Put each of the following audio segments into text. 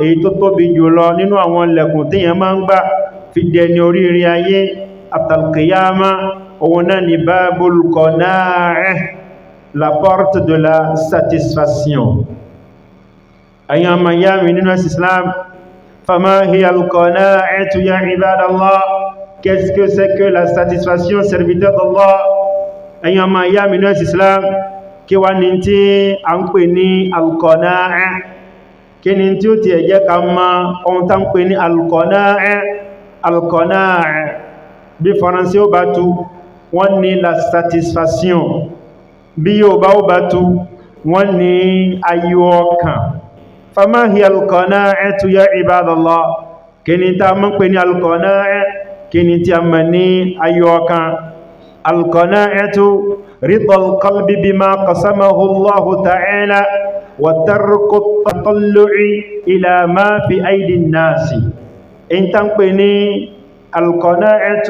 èyí tó tóbi jùlọ nínú àwọn lẹ̀kùn tí yẹn máa ń gbà fi dẹni oríire ayé àtàlùkìyàmá òun náà ni babul qana'ah, la porte de la satisfaction. Ayant mayami nínú Islam, fama hiya al-qana'atu ya ibadallah, qu'est-ce que c'est que la satisfaction, serviteur d'Allah? Ayant mayami nínú Islam, kí wá ní tí a ń pè ní al-qana'ah, kí ni tí ó ti ẹ̀jẹ́ ká mọ̀ ohun tá ń pè ní al-qana'ah? Al-qana'ah bí Faransé ó bá tú wọ́n ní la satisfaction, bí Yorùbá ó bá tú wọ́n ní ayọ̀ ọkàn. Fama hiya al-qana'atu ya ibadallah, kí ni tá mọ̀ pé ní al-qana'ah, kí ni tí a mọ̀ ní ayọ̀ ọkàn? Al-qana'atu رضا القلب بما قسمه الله تعالى وترك التطلع إلى ما في أيدي الناس. إن تنقني القناعة,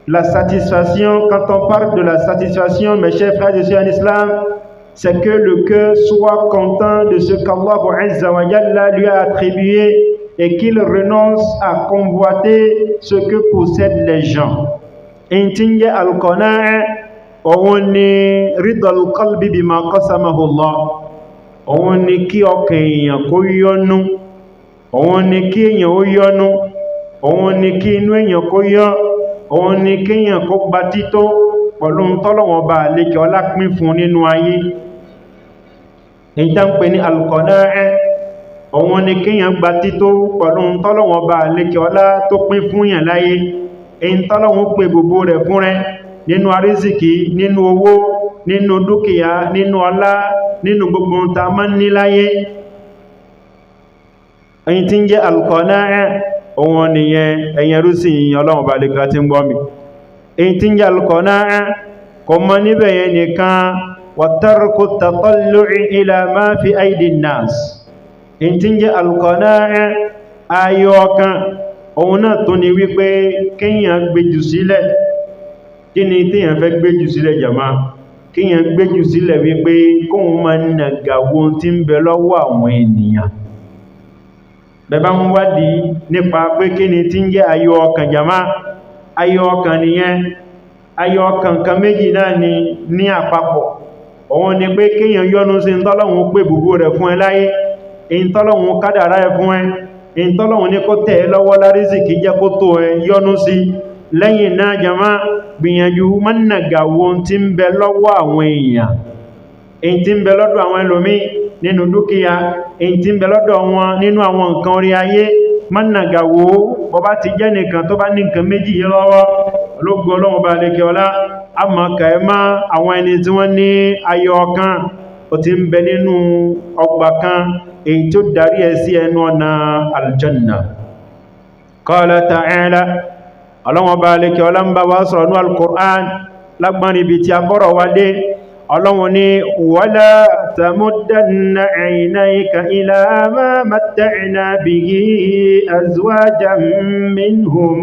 la satisfaction, quand on parle de la satisfaction, mes chers frères et sœurs en islam, c'est que le cœur soit content de ce qu'Allah Azza wa Jalla lui a attribué et qu'il renonce à convoiter ce que possèdent les gens. In tinge al-qana'a, òun ni ridal qalbi bima qasamahu Allah, òun ni kí ọkàn èèyàn kó yọ́nú, òun ni kí èèyàn ó yọ́nú, òun ni kí inú èèyàn kó yọ́, òun ni kí èèyàn kó gba tító pẹ̀lú tọ́lọ̀wọ̀n bá lékè ọlá pín fún nínú ayé. Èyí tá ń pè ní al-qana'a, òun ni kí èèyàn gba tító pẹ̀lú tọ́lọ̀wọ̀n bá lékè ọlá tó pín fún yàn láyé. Èyí tọ́lọ̀wọ̀n pè gbogbo rẹ̀ fún rẹ̀ nínú arísìkí, nínú owó, nínú dúkìá, nínú ọlá, nínú gbogbo ta máa ń ní láyé. Ẹ̀yin tí ń jẹ́ al-qana'a, òun nìyẹn ẹ̀yin ẹrúsìn Ọlọ́run bá lè kíra tí ń gbọ́ mi. Ẹ̀yin tí ń jẹ́ al-qana'a kò mọ́ níbẹ̀ yẹn nìkan, wa tarku at-tatallu'i ila ma fi aydi an-nas. Ẹ̀yin tí ń jẹ́ al-qana'a, ayọ̀ ọkàn, òun náà tó ní wípé kíyàn gbéjù sílẹ̀. Kí ni tí yàn fẹ́ gbéjù sílẹ̀ jàmá? Kí yàn gbéjù sílẹ̀ wípé kóhun máa ń nàgàwó tí ń bẹ lọ́wọ́ àwọn ènìyàn. Bẹ̀bá ń wádìí nípa pé kí ni tí ń jẹ́ ayọ̀ ọkàn jàmá? Ayọ̀ ọkàn nìyẹn. Ayọ̀ ọkàn kan méjì náà ni ní àpapọ̀. Òun ni pé kí yàn yọ́nú sí ìtọ́lọ́hun pé gbogbo rẹ̀ fún ẹ láyé, ìtọ́lọ́hun kádàrá ẹ fún ẹ, ìtọ́lọ́hun ní kó tẹ̀ ẹ lọ́wọ́ lárísìkí jẹ́ kó tó ẹ yọ́nú sí. Lẹ́yìn náà jàmá, gbìyànjú mọ́nàgàwó tí ń bẹ lọ́wọ́ àwọn èèyàn, èyí tí ń bẹ lọ́dọ̀ àwọn ẹlòmí nínú dúkìá, èyí tí ń bẹ lọ́dọ̀ wọn nínú àwọn nǹkan orí ayé. Mọ́nàgàwó bọ́bá ti jẹ́ nìkan tó bá ní nǹkan méjì yìí lọ́wọ́, ológun Ọlọ́run bá lékè ọlá a mọ̀ kà ẹ má àwọn ẹni tí wọ́n ní ayọ̀ ọkàn, ó ti ń bẹ nínú ọgbà kan èyí tó darí ẹ sí ẹnu ọ̀nà aljanna. Qala ta'ala, Ọlọ́run bá lékè ọlá ń bá wá sọ̀rọ̀ ní al-Qur'an lágbọ́n ibi tí a bọ́rọ̀ wá dé. Ọlọ́run ní wala tamuddanna 'aynayka ila ma matta'na bihi azwajan minhum.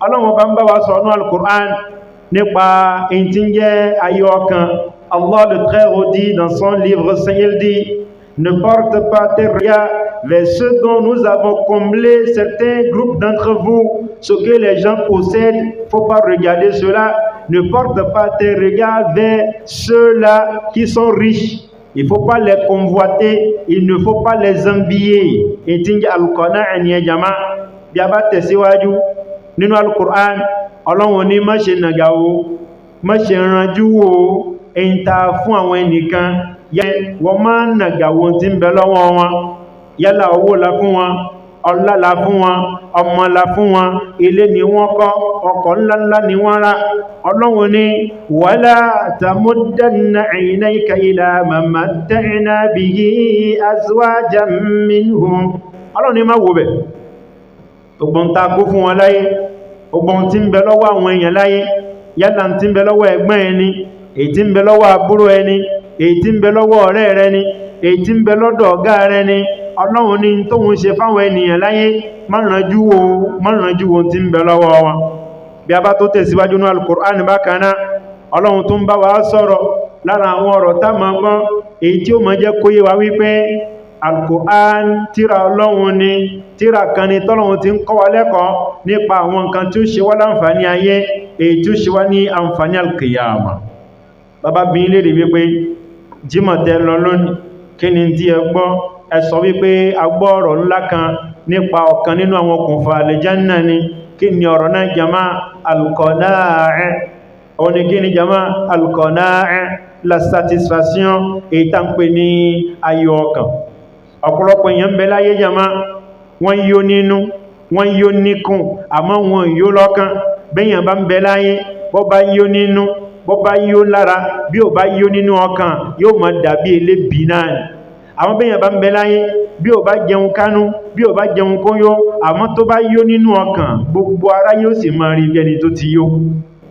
Ọlọ́run bá ń bá wá sọ̀rọ̀ ní al-Qur'an nípa èyí tí ń jẹ́ ayọ̀ ọkàn. Allah le Très-Haut dit dans son livre saint, il dit: ne porte pas tes regards vers ceux dont nous avons comblé certains groupes d'entre vous, ce que les gens possèdent, faut pas regarder cela. Ne porte pas tes regards vers ceux-là qui sont riches. Il faut pas les convoiter, il ne faut pas les envier. Et tingi al-qana'a ni jama bí a bá tẹ̀síwájú nínú al-Qur'an, Ọlọ́run ní má ṣe nàgàwó, má ṣe ranjú wo èyí ta fún àwọn ẹnìkan. Wọ́n máa ń nàgàwó tí ń bẹ lọ́wọ́ wọn, yálà owó la fún wọn, ọlá la fún wọn, ọmọ la fún wọn, ilé ni wọ́n kọ́, ọkọ̀ ńláńlá ni wọ́n rà. Ọlọ́run ní wala tamuddanna 'aynayka ila ma matta'na bihi azwajan minhum. Ọlọ́run ní má wo bẹ̀. Ògbọ́n ta kó fún wọn láyé, ògbọ́n tí ń bẹ lọ́wọ́ àwọn èèyàn láyé, yálà tí ń bẹ lọ́wọ́ ẹ̀gbọ́n ẹni, èyí tí ń bẹ lọ́wọ́ àbúrò ẹni, èyí tí ń bẹ lọ́wọ́ ọ̀rẹ́ rẹ ni, èyí tí ń bẹ lọ́dọ̀ ọ̀gá rẹ ni. Ọlọ́run ní tóhun ṣe fáwọn ènìyàn láyé, má rànjú wo tí ń bẹ lọ́wọ́ wọn. Bí a bá tó tẹ̀síwájú ní al-Qur'an bákan náà, Ọlọ́run tó ń bá wa sọ̀rọ̀ lára àwọn ọ̀rọ̀ tá máa gbọ́, èyí tí ó máa jẹ́ kó yé wa wípé Al-Qur'an tírà Ọlọ́run ni, tírà kan ni tọ́lọ́run ti ń kọ́ wa lẹ́kọ̀ọ́ nípa àwọn nǹkan tí ó ṣe wá láǹfààní ayé, èyí tí ó ṣe wá ní àǹfààní al-qiyama. Bàbá bí ilé rí wípé jímọ̀ tẹ́ lọ lónìí, kí ni tí ẹ gbọ́? Ẹ sọ wípé a gbọ́ ọ̀rọ̀ ńlá kan nípa ọ̀kan nínú àwọn okùnfà àlùjánnà ni. Kí ni ọ̀rọ̀ náà jama? Al-qana'a. Ó ní kí ni jama? Al-qana'a, la satisfaction, èyí tá ń pè ní ayọ̀ ọkàn. Ọ̀pọ̀lọpọ̀ èèyàn ń bẹ láyé jama, wọ́n yó nínú, wọ́n yó níkùn, àmọ́ wọn yó lọ́kàn. Bẹ́yàn bá ń bẹ láyé, bọ́ bá yó nínú, bọ́ bá yó lára, bí ò bá yó nínú ọkàn, yóò máa dàbí elébi náà. Àwọn bẹ́yàn bá ń bẹ láyé, bí ò bá jẹun kánú, bí ò bá jẹun kó yó, àmọ́ tó bá yó nínú ọkàn, gbogbo ara yóò sì máa rí bí ẹni tó ti yó.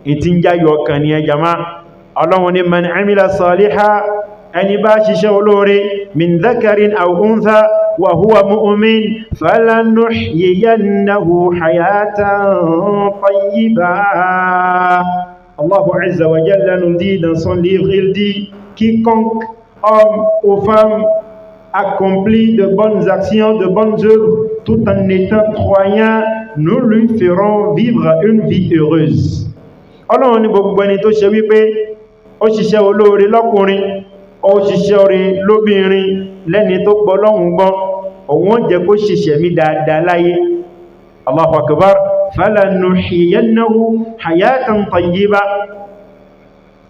Ìtí ń jáyọ ọkàn ni ẹ jama. Ọlọ́run ní man amila saliha, ẹni bá ṣiṣẹ́ olóore, min dhakarin aw untha wa huwa mu'min, falanuhyiyannahu hayatan tayyibah. Allahu Azza wa Jalla nous dit dans son livre, il dit, quiconque homme ou femme accomplit de bonnes actions, de bonnes œuvres, tout en étant croyant, nous lui ferons vivre une vie heureuse. Ọlọ́run ní gbogbo ẹni tó ṣe wípé ó ṣiṣẹ́ olóore lọ́kùnrin, ó ṣiṣẹ́ oore lóbìnrin, lẹ́ni tó gbọ́ Ọlọ́run gbọ́, òun ó jẹ́ kó ṣiṣẹ́ mi dáadáa láyé. Allahu Akbar. Falanuhyiyannahu hayatan tayyibah.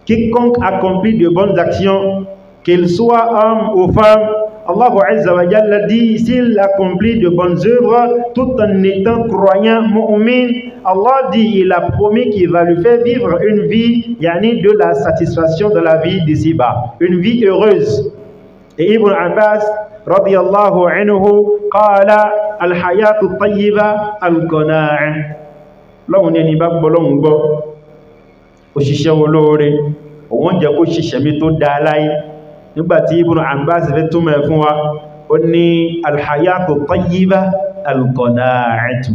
Quiconque accomplit de bonnes actions, qu'il soit homme ou femme, Allah Azza wa Jalla dit, s'il accomplit de bonnes œuvres tout en étant croyant, mu'min, Allah dit, il a promis qu'il va lui faire vivre une vie, yani de la satisfaction de la vie d'ici-bas, une vie heureuse. Et Ibn Abbas, radiyallahu anhu, qala al-hayatu tayyiba al-qana'a. Lọ́wọ́n ẹni bá gbọ́ lọ́wọ́n gbọ́, òṣìṣẹ́ olóore, òun jẹ́ kó ṣiṣẹ́ mi tó dáa láyé. Nígbàtí Ibn Abbas fẹ́ túnmọ̀ fún wa, ó ní al-hayatu tayyiba al-qana'atu.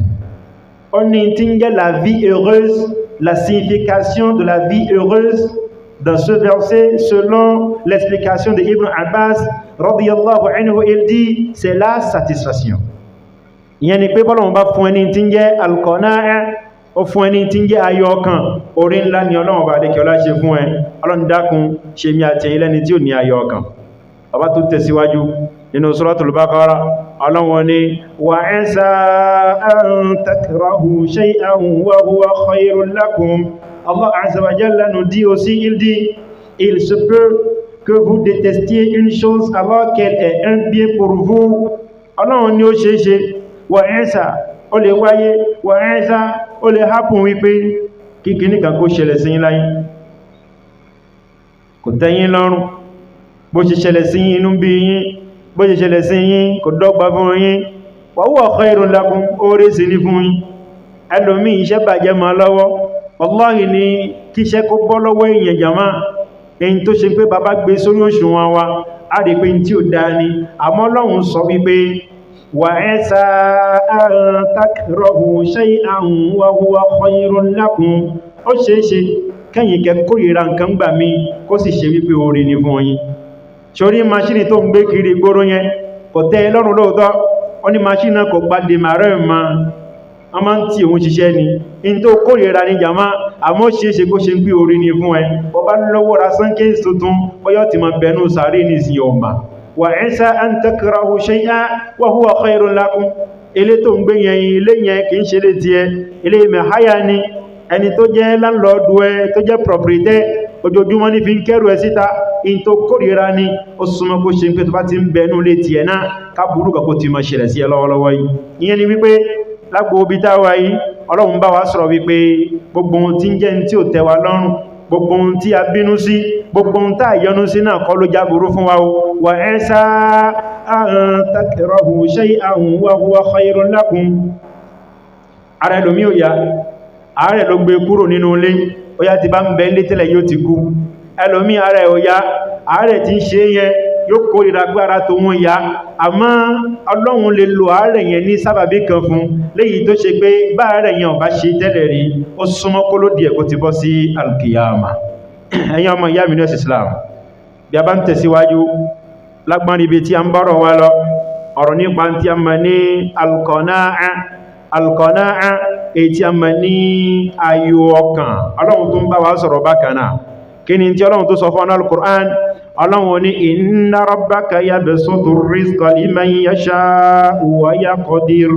Ó ní tí ń jẹ́ la vie heureuse, la signification de la vie heureuse dans ce verset, selon l'explication de Ibn Abbas, radiyallahu anhu, il dit, c'est la satisfaction. Ìyẹn ni pé bọ́lọ̀ bá fún ẹni tí ń jẹ́ al-qana'a, ó fún ẹni tí ń jẹ́ ayọ̀ ọkàn, orí ńlá ni Ọlọ́run bá dékẹ́ ọlá ṣe fún ẹ. Ọlọ́run dákun ṣe mi àti ẹ̀yin lẹ́ni tí ò ní ayọ̀ ọkàn. Ọba tó tẹ̀síwájú nínú Suratul Baqara, Ọlọ́run ní wa 'asa an takrahu shay'an wa huwa khayrun lakum. Allah Azza wa Jalla nous dit aussi, il dit, il se peut que vous détestiez une chose alors qu'elle est un bien pour vous. Ọlọ́run ní ó ṣe é ṣe, wa 'asa, ó lè wáyé, wa 'asa, ó lè happen wípé kíkì kan kó ṣẹlẹ̀ sí yín láyé, kò tẹ́yìn lọ́rùn, bó ṣe ṣẹlẹ̀ sí yín inú bí yín, bó ṣe ṣẹlẹ̀ sí yín kò dọ́gba fún yín, wa huwa khayrun lakum, oore sí ní fún yín. Ẹlòmí iṣẹ́ bàjẹ́ máa lọ́wọ́, wallahi ni kíṣẹ́ kó bọ́ lọ́wọ́ èèyàn jàmá, èyí tó ṣe pé bàbá gbé sórí òṣùwọ̀n wa, a rí pé tí ó dáa ni, àmọ́ Ọlọ́run sọ wípé wa 'asa an takrahu shay'an wa huwa khayrun lakum. Ó ṣeéṣe kẹ́yìn kẹ́ kórìíra nǹkan gbà mí kó sì ṣe wípé oore ni fún yín. Ṣorí maṣíìnì tó ń gbé kiri gbóró yẹn kò tẹ́ ẹ lọ́rùn lóòótọ́, ó ní maṣíìnì náà kò gba dèmàrẹ́ ma, wọ́n máa ń tí òun ṣiṣẹ́ ni, in tó kórìíra ní jàmá, àmọ́ ṣeéṣe kó ṣe ń gbé oore ni fún ẹ. Bọ́ bá lọ́wọ́ ra sánkẹ́ tuntun, bọ́yọ́ ti máa bẹnu sàárè ní ìsìn ọmọ. Wa 'asa an takrahu shay'an wa huwa khayrun lakum. Ilé tó ń gbé yẹn, ilé yẹn kìí ṣe lé ti ẹ, ilé mẹ́háyà ni, ẹni tó jẹ́ láńlọ́ọ̀dù ẹ, tó jẹ́ propriétaire, ojoojúmọ́ ní fi ń kẹ́rù ẹ síta, in tó kórìíra ní, ó súnmọ́ kó ṣe ń pé tó bá ti ń bẹnu lé ti ẹ náà, ká burú kàkó ti máa ṣẹlẹ̀ sí ẹ lọ́wọ́lọ́wọ́ yìí. Ìyẹn ni wípé lágbo ibi táwa yìí, Ọlọ́run bá wa sọ̀rọ̀ wípé gbogbo ohun tí ń jẹ́ tí ò tẹ́ wa lọ́rùn, gbogbo ohun tí a bínú sí, gbogbo ohun tá yọnú sí náà kọ́ ló jáburú fún wa o. Wa 'asa an takrahu shay'an wa huwa khayrun lakum. Ara ẹlòmí ò yá, ààrẹ ló gbé kúrò nínú ilé, ó yá ti bá ń bẹ ilé tẹ́lẹ̀ yóò ti kú. Ẹlòmí ara ẹ̀ ò yá, ààrẹ tí ń ṣe yẹn yóò kórìíra gbára tó wọ́n yá, àmọ́ Ọlọ́run lè lo ààrẹ yẹn ní sábàbí kan fún, léyìí tó ṣe pé bá ààrẹ yẹn ò bá ṣe tẹ́lẹ̀ rí, ó súnmọ́ kó ló díẹ̀ kó ti bọ́ sí al-qiyama. Ẹ̀yin ọmọ ìyá mi ní Islam, bí a bá ń tẹ̀síwájú lágbọ́n ibi tí a ń bọ́rọ̀ wá lọ, ọ̀rọ̀ nípa tí a mọ̀ ní al-qana'a èyí tí a mọ̀ ní ayọ̀ ọkàn ọlọ́run tó ń bá wa sọ̀rọ̀ bákan náà kí ni tí ọlọ́run tó sọ fún al-Qur'an ọlọ́run ní inna rabbaka yabsutu rizqa liman yasha'u wa yaqdir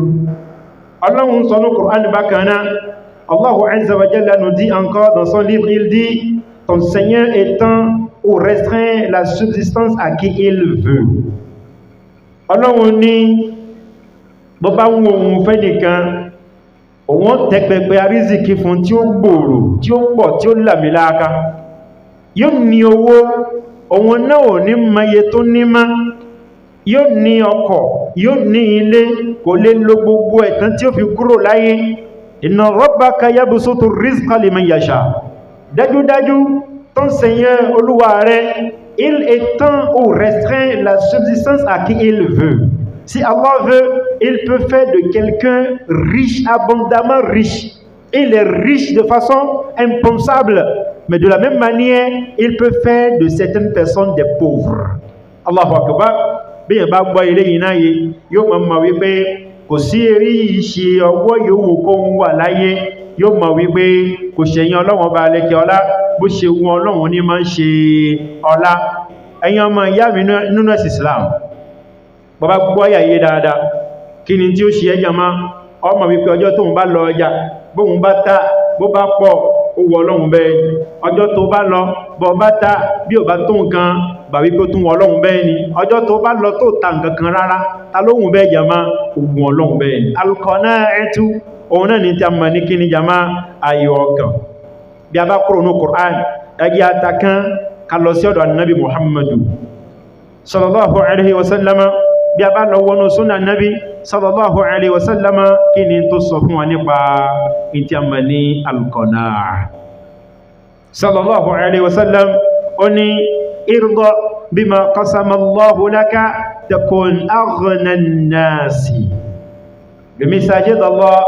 ọlọ́run sọ ní Qur'an bákan náà Allahu azza wa jalla nous dit encore dans son livre, il dit ton Seigneur étend ou restreint la subsistance à qui il veut. Ọlọ́run ní bó bá ń wo òun fẹ́ nìkan òun tẹ́pẹpẹ àrísìkí fún tí ó gbòòrò tí ó pọ̀ tí ó làmìláaka yóò ní owó òun náà ò ní maye tó ní má yóò ní ọkọ̀ yóò ní ilé kò lè lo gbogbo ẹ̀tàn tí ó fi kúrò láyé inna rabbaka yabsutu rizqa liman yasha dájúdájú ton Seigneur olúwa rẹ̀ il étend ou restreint la subsistance à qui il veut. Si Allah veut, il peut faire de quelqu'un riche, abondamment riche. Il est riche de façon impensable, mais de la même manière, il peut faire de certaines personnes des pauvres. Allahu Akbar. Bien, bá ilé yìí náà yìí yóò mọ̀ wípé kò sí eré ìṣe ọwọ́ yòówù kó ń wà láyé yóò mọ̀ wípé kò ṣẹ̀yìn Ọlọ́run bá lẹ́kẹ̀ ọlá bó ṣe wọn Ọlọ́run ní máa ń ṣe ọlá. Ẹ̀yin ọmọ ìyá mi nínú ẹ̀sìn Islam bàbá gbọ́ yàyé dáadáa kí ni tí ó ṣe ẹjà máa ọmọ wípé ọjọ́ tóun bá lọ ọjà bóun bá ta bó bá pọ̀ ó wọ Ọlọ́run bẹ́ẹ̀ ọjọ́ tó bá lọ bọ́ bá ta bí ò bá tó nǹkan bà wípé tún wọ Ọlọ́run bẹ́ẹ̀ ni ọjọ́ tó bá lọ tó ta nǹkan kan rárá ta lóhun bẹ́ẹ̀ jàmá òun Ọlọ́run bẹ́ẹ̀ ni al-qana'atu òun náà ní tí a mọ̀ ní kí ni jàmá ayọ̀ ọkàn bí a bá kúrò ní Qur'an ẹgbẹ́ atakan ká lọ sí ọ̀dọ̀ annabi Muhammadu sallallahu alaihi wasallama bí a bá lọ wọnú súnà annabi sallallahu alaihi wasallama kí ni tó sọ fún wa nípa ìtí a mọ̀ ní al-qana'a sallallahu alaihi wasallam ó ní irda bima qasama Allahu laka takun aghna an-nasi. Le messager d'Allah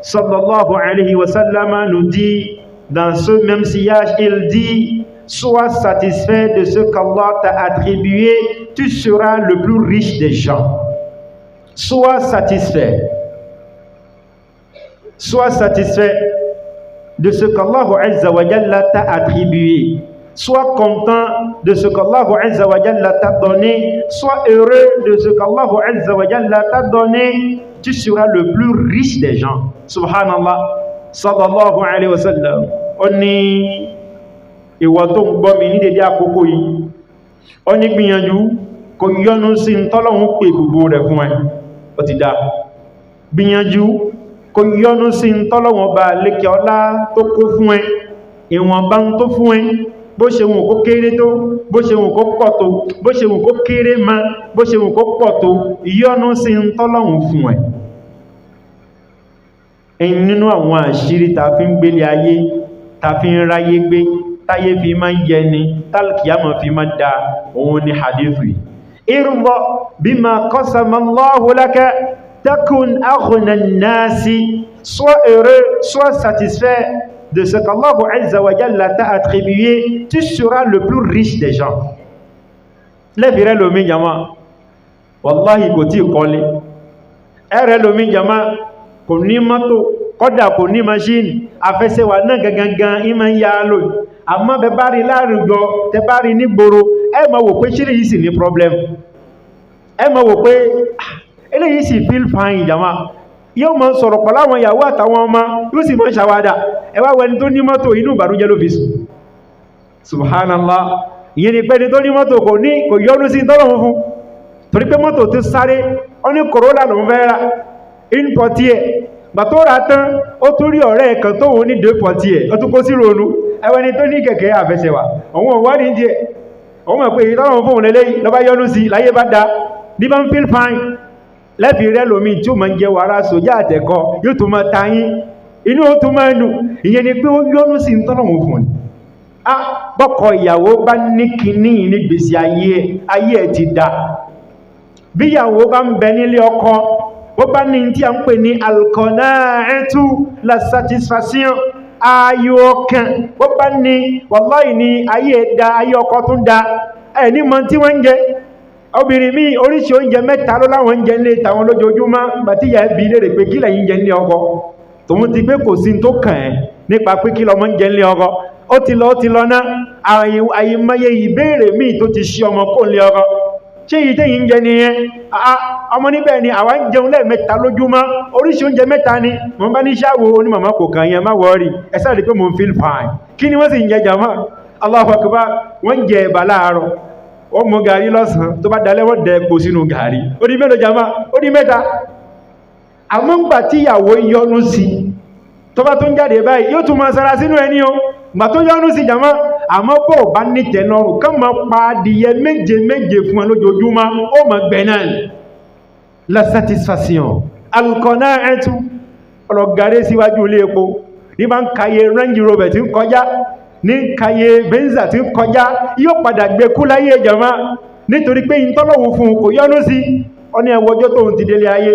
sallallahu alayhi wa sallam nous dit dans ce même sillage, il dit sois satisfait de ce qu'Allah t'a attribué, tu seras le plus riche des gens. Sois satisfait de ce qu'Allah azza wa jalla t'a attribué. Sois content de ce qu'Allah azza wa jalla t'a donné, sois heureux de ce qu'Allah azza wa jalla t'a donné, tu seras le plus riche des gens. Subhanallah, sallallahu alayhi wa sallam. On ní ìwọ tó ń gbọ́ mi ní dédé àkókò yìí, ó ní gbìyànjú kó yọ́nú sí ntọ́lọ́hun pè gbogbo rẹ̀ fún ẹ, ó ti dá. Gbìyànjú kó yọ́nú sí ntọ́lọ́hun ọba lékè ọlá tó kó fún ẹ, ìwọ̀nba tó fún ẹ, bó ṣe wùn kó kéré tó, bó ṣe wùn kó pọ̀ tó, bó ṣe wùn kó kéré ma, bó ṣe wùn kó pọ̀ tó, yọ́nú sí ntọ́lọ́hun fún ẹ. Ẹ̀yin nínú àwọn àṣírí ta fi ń gbélé ayé, ta fi ń ráyé gbé, táyé fi máa ń yẹni, tálkìyàmọ̀ fi máa ń da òun ni hadithu yìí. Irda bima qasama Allahu laka takun aghna an-nasi. Sois heureux, sois satisfait de ce qu'Allah azza wa jalla t'a attribué, tu seras le plus riche des gens. Lẹ́bìrẹ́ lómi jama, wallahi kò tí kọ́lé. Ẹ̀rẹ́ lómi jama, kò ní mọ́tò, kọ́dà kò ní machine, àfẹsẹ̀wà náà gangan ìmọ̀ ń yá lò. Àmọ́ bẹ bá rí láàrin gbọ́, tẹ bá rí nígboro, ẹ máa wò pé ṣírí yìí sì ní problem. Ẹ máa wò pé eléyìí sì feel fine jama. Yóò máa sọ̀rọ̀ pẹ̀lú àwọn ìyàwó àtàwọn ọmọ, yóò sì máa ṣàwádà. Ẹ wá wẹni tó ní mọ́tò inú ìbànújẹ́ ló fi sùn. Subhanallah. Ìyẹn ni pé ni tó ní mọ́tò kò yọ́nú sí tọ́lọ́run fún. Torí pé mọ́tò tó sáré, ó ní Corolla ló ń fẹ́ rà. Import ẹ̀. Gbà tó rà tán, ó tún rí ọ̀rẹ́ kan tó wọ́n ní 2 ẹ̀, ó tún kó sí ronú. Ẹwẹ́ni tó ní kẹ̀kẹ́ àfẹsẹ̀wà, òun ò wádìí díẹ̀. Òun mọ̀ pé ìtọ́lọ́run fún òun lélẹ́yìn lọ́bá yọ́nú sí láyé bá dá. Ní bá ń feel fine. Lẹ́bí rẹ̀ lómi tí ó máa ń jẹ wàrà sójá àtẹ̀kọ́ yóò tó máa tayín inú ó tó máa nù. Ìyẹn ni pé ó yọ́nú sí tọ́lọ́run fún ni. A bọ́kọ ìyàwó bá ní kíní ní gbèsè ayé ẹ̀ ti dá. Bí ìyàwó bá ń bẹ nílé ọkọ, ó bá ní tí a ń pè ní al-qana'atu, la satisfaction, ayọ̀ ọkàn, ó bá ní wallahi ní ayé ẹ̀ dá, ayé ọkọ tún dá. Ẹ̀ ní mọ tí wọ́n ń jẹ. obìnrin míì oríṣi oúnjẹ mẹ́ta ló láwọn oúnjẹ ńlé tàwọn lójoojúmọ́ bàtí ìyá ẹbí léèrè pé kí lẹ́yìn jẹ ńlé ọkọ tòun ti pé kò sí tó kàn ẹ́ nípa pé kí lọmọ ń jẹ ńlé ọkọ ó ti lọ ná àyèmáyé ìbéèrè míì tó ti ṣí ọmọ kó ńlé ọkọ ṣé èyí tẹ́yìn ń jẹ nìyẹn ọmọ níbẹ̀ ni àwa ń jẹun lẹ́ẹ̀mẹ́ta lójúmọ́ oríṣi oúnjẹ mẹ́ta ni mo bá ní ṣáwo onímọ̀mọ́ kò kàn yẹn má wọ́ọ̀rì ẹ sáà rí pé mo ń feel fine kí ni wọ́n sì ń jẹ jàmá Allahu Akbar wọ́n ń jẹ ẹ̀bà láàárọ̀ wọ́n mú gàrí lọ́sàn tó bá dalẹ́ wọ́n dẹ epo sínú gàrí ó di mélòó jàmá ó di mẹ́ta àmọ́ ń gbà tí ìyàwó yọnu sí tó bá tó ń jáde báyìí yóò tún máa sara sínú ẹni o gbà tó yọnu sí jàmá àmọ́ bó bá ní tẹ́lọ́rùn ká máa pa adìyẹ méje fún ẹ lójoojúmọ́ ó máa gbẹ náà la satisfaction al-qana'atu ọlọ́gàrí síwájú ilé epo ní bá ń kàyé Range Rover tí ń kọjá ní kàyé Benza tí ń kọjá yóò padà gbé kú láyé jàmá nítorí pé ìtọ́lọ́wọ́ fún kò yọnu sí ọ ní ẹwọ́jọ́ tóun ti délé ayé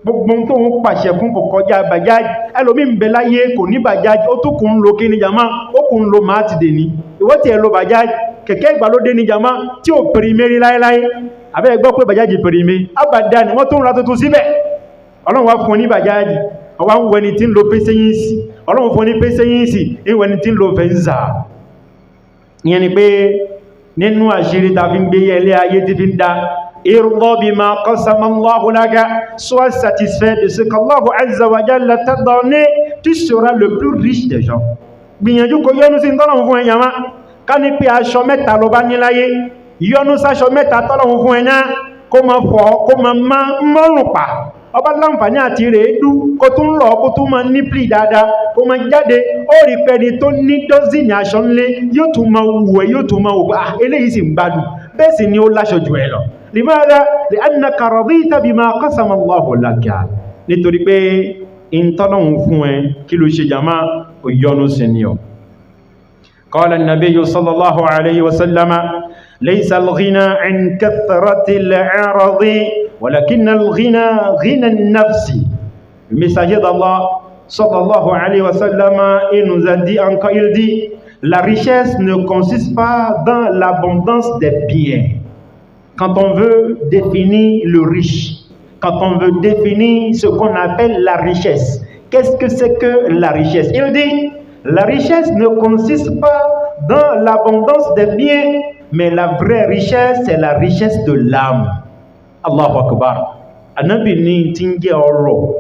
gbogbo tó ń pàṣẹ fún kò kọjá bàjáàjì ẹlòmí ń bẹ láyé kò ní bàjáàjì ó tó kùn lo kí ní jàmá ó kùn lo máa ti dè ní ìwọ́ tí ẹ lo bàjáàjì kẹ̀kẹ́ ìgbàlódé ní jàmá tí ò pèrìmé rí láíláí àbẹ́ gbọ́ pé bàjáàjì pèrìmé àbàdà ni wọ́n tó ń ra tuntun síbẹ̀ ọlọ́run wá fún ní bàjáàjì ọwá ń wẹni tí ń lo pẹ́sẹ́yìnsì ọlọ́run fún ní pẹ́sẹ́yìnsì ń wẹni tí ń lo Venza ìyẹn ni pé nínú àṣírí ta fi ń gbé ilé ayé ti fi ń dá irda bima qasama Allahu laka, sois satisfait de ce qu'Allahu Azza wa Jalla t'a donné, tu seras le plus riche des gens. Gbìyànjú kó yọ́nú sí tọ́lọ̀hun fún ẹ̀yàmá ká ní pé aṣọ mẹ́ta ló bá ní láyé yọ́nú sáṣọ mẹ́ta tọ́lọ̀hun fún ẹ̀yà kó ma fọ́ kó ma mọ́rùn pa ọba láǹfààní àti rẹ̀ dú kó tún lọ kó tún ma ní pli dáadáa kó ma jáde ó rí pẹ́ni tó ní dọ́sìnì aṣọ ńlé yóò tún ma wù ẹ́ yóò tún ma wù eléyìí sì ń gbádùn bẹ́ẹ̀ sì ni ó láṣọ jù ẹ lọ. Limadha? Li'annaka radita bima qasama Allahu laka. Nítorí pé ìntọ́lọ́hun fún ẹ kí ló ṣe jàmá ò yọ́nú sí ni ọ. Qala an-nabiyyu sallallahu alayhi wa sallama laysa al-ghina 'an kathrati al-'aradi walakinna al-ghina ghina an-nafsi. Le messager d'Allah sallallahu alayhi wa sallama il nous a dit encore, il dit la richesse ne consiste pas dans l'abondance des biens. Quand on veut définir le riche, quand on veut définir ce qu'on appelle la richesse, qu'est-ce que c'est que la richesse? Il dit, la richesse ne consiste pas dans l'abondance des biens, mais la vraie richesse, c'est la richesse de l'âme. Allahu Akbar. Ànábì ní tí ń jẹ́ ọrọ̀,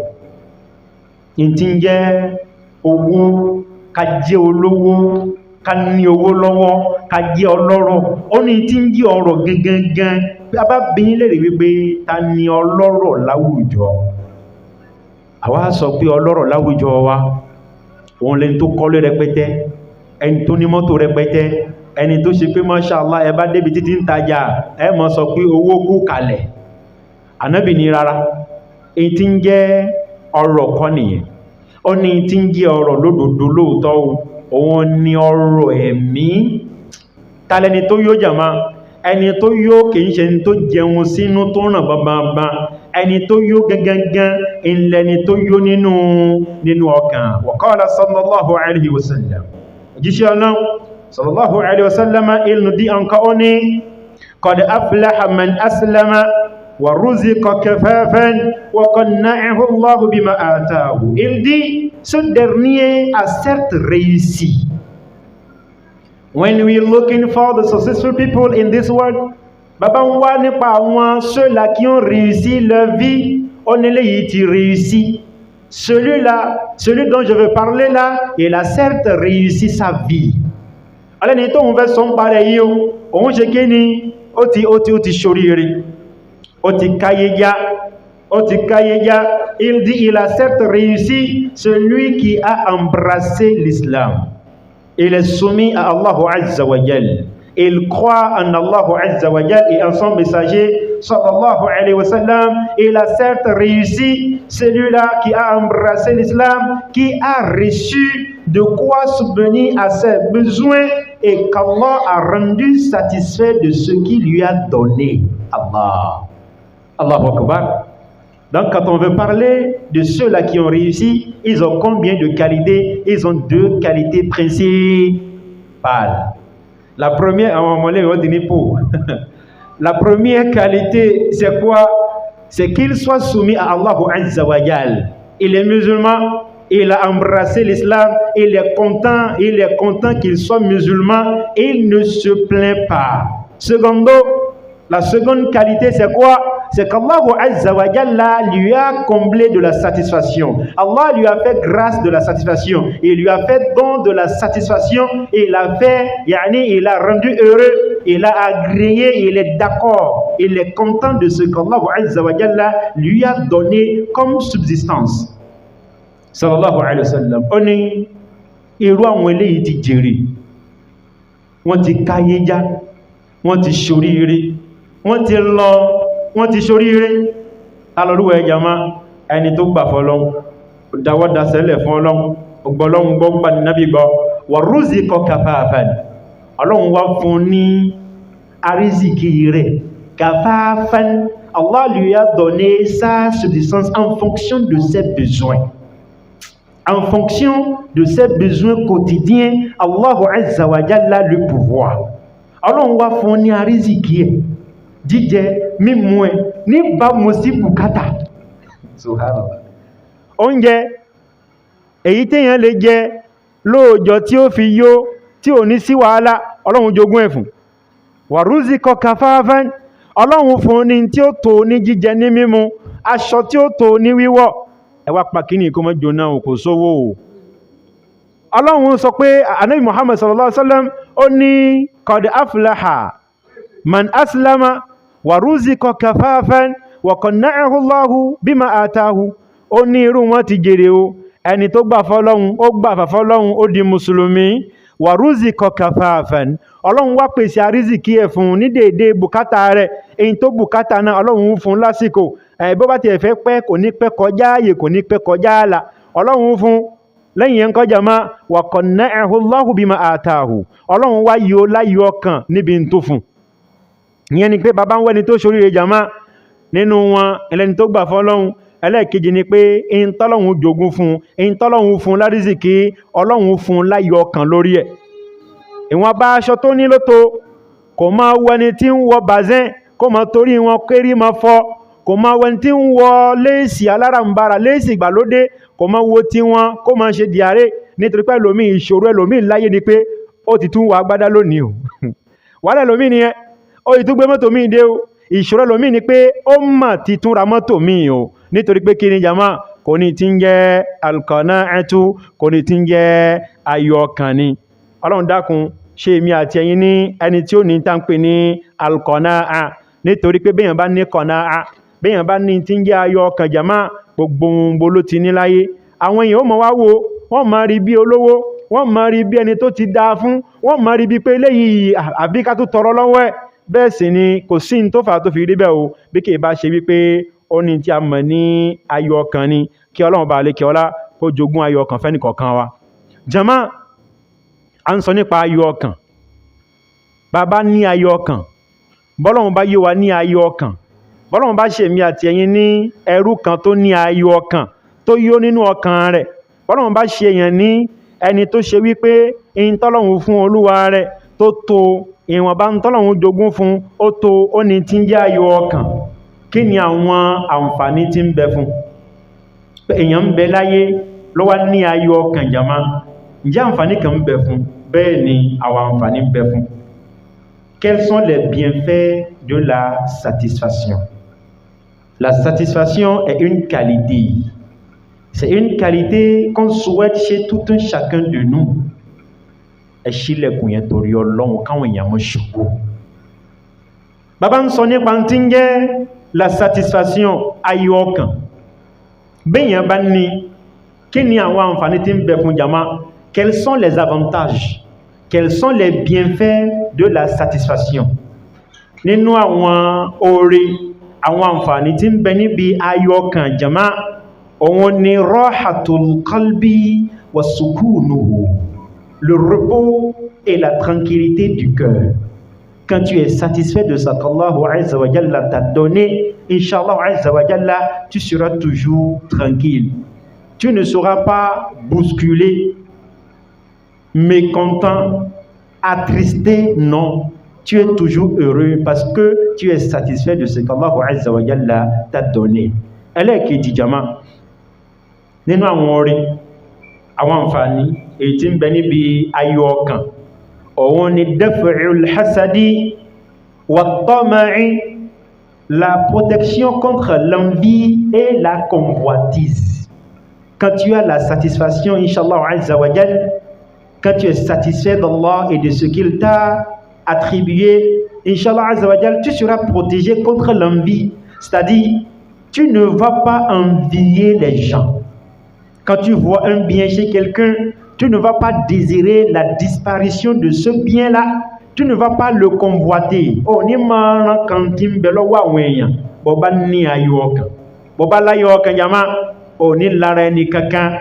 tí ń jẹ́ owó, ká jẹ́ olówó, ká ní owó lọ́wọ́, ká jẹ́ ọlọ́rọ̀. Ó ní tí ń jẹ́ ọrọ̀ gangan. A bá bi lè rí wípé ta ni ọlọ́rọ̀ láwùjọ. Àwa sọ pé ọlọ́rọ̀ láwùjọ wa òun lẹni tó kọ́lé rẹpẹtẹ, ẹni tó ní mọ́tò rẹpẹtẹ, ẹni tó ṣe pé mashallah ẹ bá débi títí ń tajà ẹ mọ́ sọ pé owó kú kalẹ̀. Ànábì ní rárá, èyí tí ń jẹ́ ọrọ̀ kọ́ nìyẹn. Ó ní tí ń jẹ́ ọrọ̀ lódodo lóòótọ́ òun ni ọrọ̀ ẹ̀mí. Talẹ́ni tó yóò jàmá, ẹni tó yóò kìí ṣe tó jẹun sínú tó ràn bàbàbà, ẹni tó yóò gangan ìlẹni tó yóò nínú ọkàn. Wa qala sallallahu alayhi wa sallam, òjíṣẹ́ Ọlọ́run sallallahu alayhi wa sallam il nous dit encore, on est qad aflaha man aslama wa ruziqa kafafan wa qanna'ahu Allahu bima ataahu. Il dit, ce dernier a certes réussi. When we are looking for the successful people in this world, bàbá ń wá nípa àwọn ceux-là qui ont réussi leur vie, on est là, il réussi. Celui dont je veux parler là, il a certes réussi sa vie. Alors, ni tó ń fẹ́ sọ pareil o, òun ṣe kí ni, ó ti ṣoríire, ó ti káyé já. Il dit, il a certes réussi, celui qui a embrassé l'islam. Il est soumis à Allah Azza wa Jal. Il croit en Allah Azza wa Jal et en son messager sallallahu alayhi wa sallam. Il a certes réussi, celui-là qui a embrassé l'islam, qui a reçu de quoi subvenir à ses besoins et qu'Allah a rendu satisfait de ce qu'il lui a donné. Allahu Akbar. Donc quand on veut parler de ceux-là qui ont réussi, ils ont combien de qualités? Ils ont deux qualités principales. La première, à un moment donné, on dit pour. La première qualité, c'est quoi? C'est qu'il soit soumis à Allah Azza wa Jal. Il est musulman, il a embrassé l'islam, il est content qu'il soit musulman, il ne se plaint pas. Secondo, la seconde qualité, c'est quoi? C'est qu'Allah Azza wa Jalla lui a comblé de la satisfaction. Allah lui a fait grâce de la satisfaction. Il lui a fait don de la satisfaction. Il a rendu heureux. Il a agréé. Il est d'accord. Il est content de ce qu'Allah Azza wa Jalla lui a donné comme subsistance. Sallallahu alayhi wa sallam. On est irú àwọn eléyìí ti jèrè. Wọ́n ti káyé já. Wọ́n ti ṣoríire. Wọ́n ti lọ. Wọ́n ti ṣoríire. Alọ́lúwẹ̀ ẹjàmá ẹni tó gbà fọ́lọ́hun, dáwọ́dá sẹ́lẹ̀ fún Ọlọ́hun, ọgbọ́lọ́hun gbọ́ gbà ní nábì gbọ́, wà rúzikọ kàfàfàn. Ọlọ́hun wá fún ní àrízìkí rẹ̀ kàfàfàn. Allah lui a donné sa subsistance en fonction de ses besoins. En fonction de ses besoins quotidiens, Allah Azza wa Jalla le pouvoir. Ọlọ́hun wá fún ní àrízìkí ẹ̀. Jíjẹ mímu ẹ níbàámu sí bùkátà. Subhanallah. Oúnjẹ èyí téèyàn lè jẹ lóòjọ́ tí ó fi yó tí ò ní sí wàhálà, Ọlọ́run jogún ẹ̀ fún. Wa ruzika kafafan. Ọlọ́run fún ní tí ó tó ní jíjẹ ní mímu, aṣọ tí ó tó ní wíwọ̀. Ẹ wá pa kíní kó mọ́ jóná o, kò sówó o. Ọlọ́run sọ pé Ànábì Muhammad sallallahu alaihi wasallam ó ní qad aflaha man aslama wa ruzika kafafan wa qanna'ahu Allahu bima atahu. Ó ní irú wọn ti jèrè o, ẹni tó gbà fọ́lọ́hun, ó gbà fọ́lọ́hun, ó di mùsùlùmí. Wa ruzika kafafan. Ọlọ́run wá pèsè àrízìkí ẹ̀ fún ní déédé bùkátà rẹ̀. Èyí tó bùkátà náà Ọlọ́run fún lásìkò. Bó bá ti ẹ̀fẹ́ pẹ́ kò ní pẹ́ kọjá ààyè, kò ní pẹ́ kọjá ààlà. Ọlọ́run fún lẹ́yìn ẹ̀ńkọ́ jama wa qanna'ahu Allahu bima atahu. Ọlọ́run wá yọ láyọ̀ ọkàn níbi tó fún. Ìyẹn ni pé bàbá ń wẹ́ni tó ṣoríire jama nínú wọn ẹlẹ́ni tó gbà fọ́lọ́hun. Ẹlẹ́ẹ̀kejì ni pé in tọ́lọ́hun jogún fún, in tọ́lọ́hun fún lárízìkí, Ọlọ́hun fún láyọ̀ ọkàn lórí ẹ̀. Ìwọ̀n bá aṣọ tó ní lóto, kò máa wẹni tí ń wọ bàzẹ́n, kò máa torí wọn kérí máa fọ́, kò máa wẹni tí ń wọ léèsì alárànbarà, léèsì ìgbàlódé, kò máa wo tí wọn kó máa ṣe dìáré, nítorí pé ẹlòmíì ìṣòro ẹlòmíì láyé ni pé ó ti tún wọ agbádá lónìí o. Wàhálà ẹlòmíì nìyẹn, ó ti tún gbé mọ́tò míì dé o. Ìṣòro ẹlòmíì ni pé ó mà ti tún ra mọ́tò míì o, nítorí pé kí ni jama, kò ní tí ń jẹ́ al-qana'atu, kò ní tí ń jẹ́ ayọ̀ ọkàn ni. Ọlọ́run dákun ṣe èmi àti ẹ̀yin ní ẹni tí ó ní tá ń pè ní al-qana'a, nítorí pé béèyàn bá ní qana'a, béèyàn bá ní tí ń jẹ́ ayọ̀ ọkàn jama, gbogbo ohun ló ti ní láyé. Àwọn èèyàn ó máa wá wo, wọ́n máa rí bí olówó, wọ́n máa rí bí ẹni tó ti dáa fún, wọ́n máa rí bí pé eléyìí àbí ká tó tọrọ lọ́wọ́ ẹ̀. Bẹ́ẹ̀ sì ni kò sí ní tó fà tó fi rí bẹ́ẹ̀ o, bí kì í bá ṣe wípé ó ní tí a mọ̀ ní ayọ̀ ọkàn ni. Kí Ọlọ́run bá lè kí ọlá kó jogún ayọ̀ ọkàn fẹ́ni kọ̀ọ̀kan wa. Jama, a ń sọ nípa ayọ̀ ọkàn. Bàbá ní ayọ̀ ọkàn, bọ́lọ́run bá yé wa ní ayọ̀ ọkàn, bọ́lọ́run bá ṣe èmi àti ẹ̀yin ní ẹrú kan tó ní ayọ̀ ọkàn, tó yó nínú ọkàn rẹ̀, bọ́lọ́run bá ṣe èèyàn ní ẹni tó ṣe wípé in tọ́lọ́run fún olúwa rẹ̀ tó tó, ìwọ̀nba ń tọ́lọ́run jogún fún ó tó, ó ní tí ń jẹ́ ayọ̀ ọkàn. Kí ni àwọn àǹfààní tí ń bẹ fún? Èèyàn ń bẹ láyé ló wá ní ayọ̀ ọkàn jama. Ǹjẹ́ àǹfààní kan ń bẹ fún? Bẹ́ẹ̀ ni àwọn àǹfààní ń bẹ fún. Quels sont les bienfaits de la satisfaction? La satisfaction est une qualité. C'est une qualité qu'on souhaite chez tout un chacun de nous. Ẹ ṣílẹ̀kùn yẹn torí Ọlọ́run káwọn èèyàn mọ́ ṣògo. Bàbá ń sọ nípa tí ń jẹ́ la satisfaction, ayọ̀ ọkàn. Béèyàn bá ní, kí ni àwọn àǹfààní tí ń bẹ fún jama? Quels sont les avantages? Quels sont les bienfaits de la satisfaction? Nínú àwọn oore, àwọn àǹfààní tí ń bẹ níbi ayọ̀ ọkàn jama, òun ni rahatul qalbi wa sukunuhu, le repos et la tranquillité du cœur. Quand tu es satisfait de ce qu'Allah Azza wa Jalla t'a donné, Inch'Allah Azza wa Jalla, tu seras toujours tranquille. Tu ne seras pas bousculé, mécontent, attristé, non. Tu es toujours heureux parce que tu es satisfait de ce qu'Allah Azza wa Jalla t'a donné. Ẹlẹ́ẹ̀kejì jama nínú àwọn orí àwọn àǹfààní èyí tí ń bẹ níbi ayọ̀ ọkàn òun ni daf'ul hasadi wa tama'i, la protection contre l'envie et la convoitise. Quand tu as la satisfaction, Inch'Allah Azza wa Jal, quand tu es satisfait d'Allah et de ce qu'il t'a attribué, Inch'Allah Azza wa Jal, tu seras protégé contre l'envie. C'est-à-dire, tu ne vas pas envier les gens. Quand tu vois un bien chez quelqu'un, tu ne vas pas désirer la disparition de ce bien-là. Tu ne vas pas le convoiter. Oh, ni ma kantim belo wa wenya. Boba ni ayoka. Boba la yoka yama. Oh, ni lara ni kankan.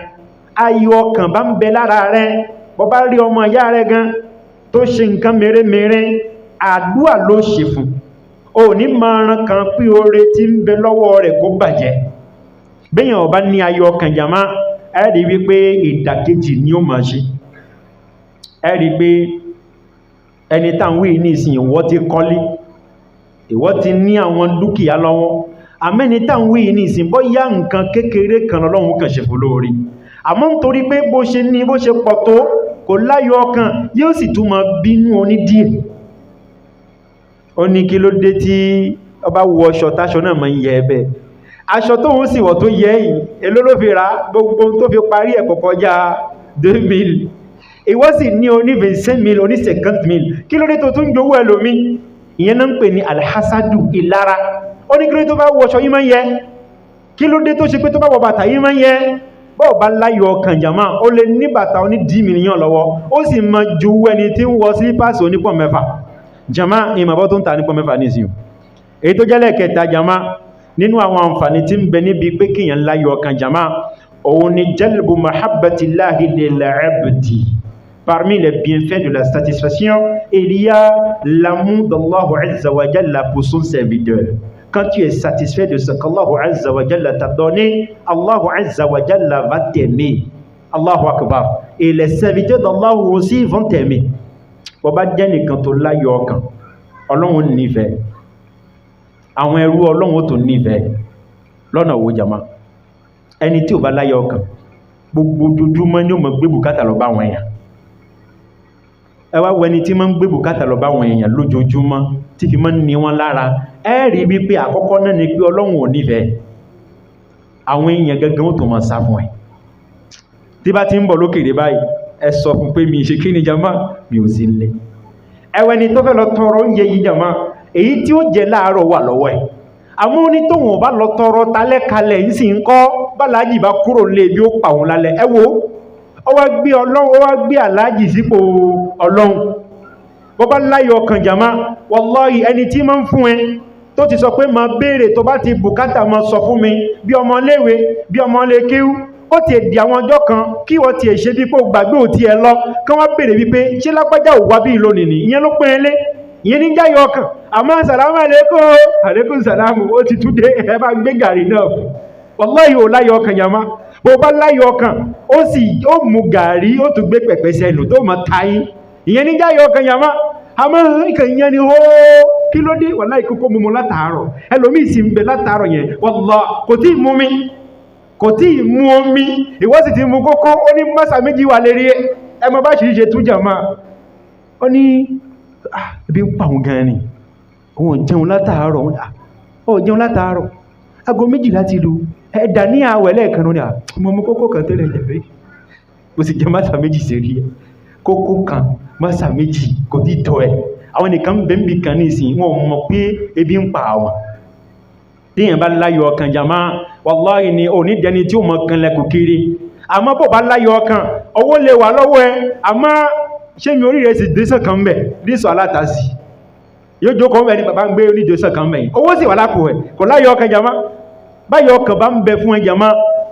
Ayoka bam belara re. Boba ri ọmọ ya re gan. Tó ṣe nǹkan mere àdúà ló ṣe fún. Oh, ni ma kan pi ore tí ń bẹ lọ́wọ́ rẹ̀ kó bàjẹ́. Beyan ọba ni ayoka yama. Ẹ rí wí pé ìdàkejì ni ó máa ṣe. Ẹ rí pé ẹni tá ń wí ní ìsìn ìwọ ti kọ́lé, ìwọ ti ní àwọn dúkìá lọ́wọ́, àmẹ́ni tá ń wí ní ìsìn bóyá nǹkan kékeré kan lọ́wọ́ kan ṣe fún lórí, àmọ́ nítorí pé bó ṣe ní bó ṣe pọ̀ tó kò láyọ̀ ọkàn yóò sì tún máa bínú oní díẹ̀. Ó ní kí ló dé tí ọba wọ aṣọ táṣọ náà máa ń yẹ ẹbẹ, aṣọ tó ń sì wọ̀ tó yẹ yìí èló ló fi rà, gbogbo tó fi parí ẹ̀ kò kọjá 2000, ìwọ sì ní oní 25,000 oní 50,000, kí ló dé tó tún jowó ẹlòmí? Ìyẹn náà ń pè ní alhassadu, ìlara. Ó ní kí ló dé tó bá wọṣọ yìí máa ń yẹ, kí ló dé tó ṣe pé tó bá wọ bàtà yìí máa ń yẹ. Bọ́ọ̀ bá láyọ̀ ọkàn jàmá, ó lè ní bàtà oní 10 million lọ́wọ́, ó sì máa jowó ẹni tí ń wọ sílípàsì onípọ̀ mẹ́fà. Jàmá ìmọ̀bọ́ tó ń ta nípọ̀ mẹ́fà nísìn. Èyí tó jẹ́ lẹ́ẹ̀kẹta jàmá nínú àwọn àǹfààní tí ń bẹ níbi pé kíyàn láyọ̀ ọkàn jàmá, òun ni jalbu mahabbatillahi lil abdi. Parmi les bienfaits de la satisfaction, il y a l'amour d'Allah Azza wa Jalla pour son serviteur. Quand tu es satisfait de ce qu'Allah Azza wa Jalla t'a donné, Allah Azza wa Jalla va t'aimer. Allahu Akbar. Et les serviteurs d'Allah aussi vont t'aimer. Bọ́bá jẹ́ nìkan tó láyọ̀ ọkàn, Ọlọ́run nífẹ̀ẹ́. Àwọn ẹrú Ọlọ́run tó nífẹ̀ẹ́. Lọ́nà wo jàmá? Ẹni tí ò bá láyọ̀ ọkàn, gbogbo ojoojúmọ́ ni ó máa gbé bùkátà lọ bá àwọn èèyàn. Ẹ wá wo ẹni tí máa ń gbé bùkátà lọ bá àwọn èèyàn lójoojúmọ́ tí fi máa ń ní wọn lára, ẹ rí wípé àkọ́kọ́ náà ni pé Ọlọ́run ò nífẹ̀ẹ́. Àwọn èèyàn gẹ́gẹ́ ó tó máa sá fún ẹ. Tí bá ti ń bọ̀ lókèrè báyìí, ẹ sọ fún pé mi ṣe kí ni jàmá, mi ò sí nílé. Ẹ wo ẹni tó fẹ́ lọ tọrọ oúnjẹ yìí jàmá, èyí tí ó jẹ láàárọ̀ wà lọ́wọ́ ẹ̀. Àmọ́ ní tóun ò bá lọ tọrọ talẹ́ kalẹ̀ yìí sì ń kọ́ bálájì bá kúrò lé bí ó pa òun lálẹ́. Ẹ wo ó wá gbé Ọlọ́run, ó wá gbé aláàjì sípò Ọlọ́run. Bó bá láyọ̀ ọkàn jàmá, wallahi ẹni tí máa ń fún ẹ tó ti sọ pé máa béèrè tó bá ti bùkátà máa sọ fún mi, bí ọmọ léwe, bí ọmọ lè kéwú, ó ti di àwọn ọjọ́ kan kí wọ́n ti ṣe bí pé ó gbàgbé ò ti ẹ lọ kí wọ́n béèrè wípé ṣé lágbájá ò wá bí lónìí ni, ìyẹn ló pín ẹlé, ìyẹn ní jáyọ̀ ọkàn. Àmọ́ sàlámù alaykum, alaykum sàlámù, ó ti tún dé, ẹ bá gbé gàrí náà fún. Wallahi ò láyọ̀ ọkàn jàmá. Bó bá láyọ̀ ọkàn, ó mú gàrí, ó tún gbé pẹ̀pẹ̀ sẹ́nu tó mọ táyín, ìyẹn ní jáyọ̀ ọkàn jàmá. Àmọ́ ìkàn yẹn ni ó kí ló dé? Wallahi kókó mú látàárọ̀, ẹlòmíì sì ń bẹ látàárọ̀ yẹn, wallahi kò tí ì mú mi, kò tí ì mú omi, ìwọ sì ti mú kókó, ó ní mọ́sà méjì wà lérí ẹ mọ bá ṣe tún jàmá. Ó ní ẹbí ń pa òun gan ni, òun jẹun látàárọ̀, ó jẹun látàárọ̀, aago 2 láti lu ẹ̀dà ní àwẹ̀ lẹ́ẹ̀kan ní àmọ́ mú kókó kan tẹ́lẹ̀ jẹ̀bẹ́, ó sì jẹ mọ́sà méjì sí rí ẹ, kókó kan mọ́sà méjì kò tí tọ́ ẹ. Àwọn nìkan bẹ̀m̀bì kan ní ìsìn wọn mọ̀ pé ebi ń pa àwọn. Tíyàn bá láyọ̀ ọkàn jàmá, wallahi ni ò ní dẹni tí ó mọ̀ kan lẹ́kù kiri. Àmọ́ bó bá láyọ̀ ọkàn, owó lè wà lọ́wọ́ ẹ, àmọ́ ṣé mi orí rẹ̀ sì dẹ́sẹ̀ kan bẹ̀, dísọ̀ alátàsí. Yóò jókòó mẹ́rin bàbá ń gbé onídẹ́sẹ̀ kan bẹ̀, owó sì wà lápò ẹ̀, kò láyọ̀ ọkàn jàmá. Báyọ̀ ọkàn bá ń bẹ fún ẹ jàmá,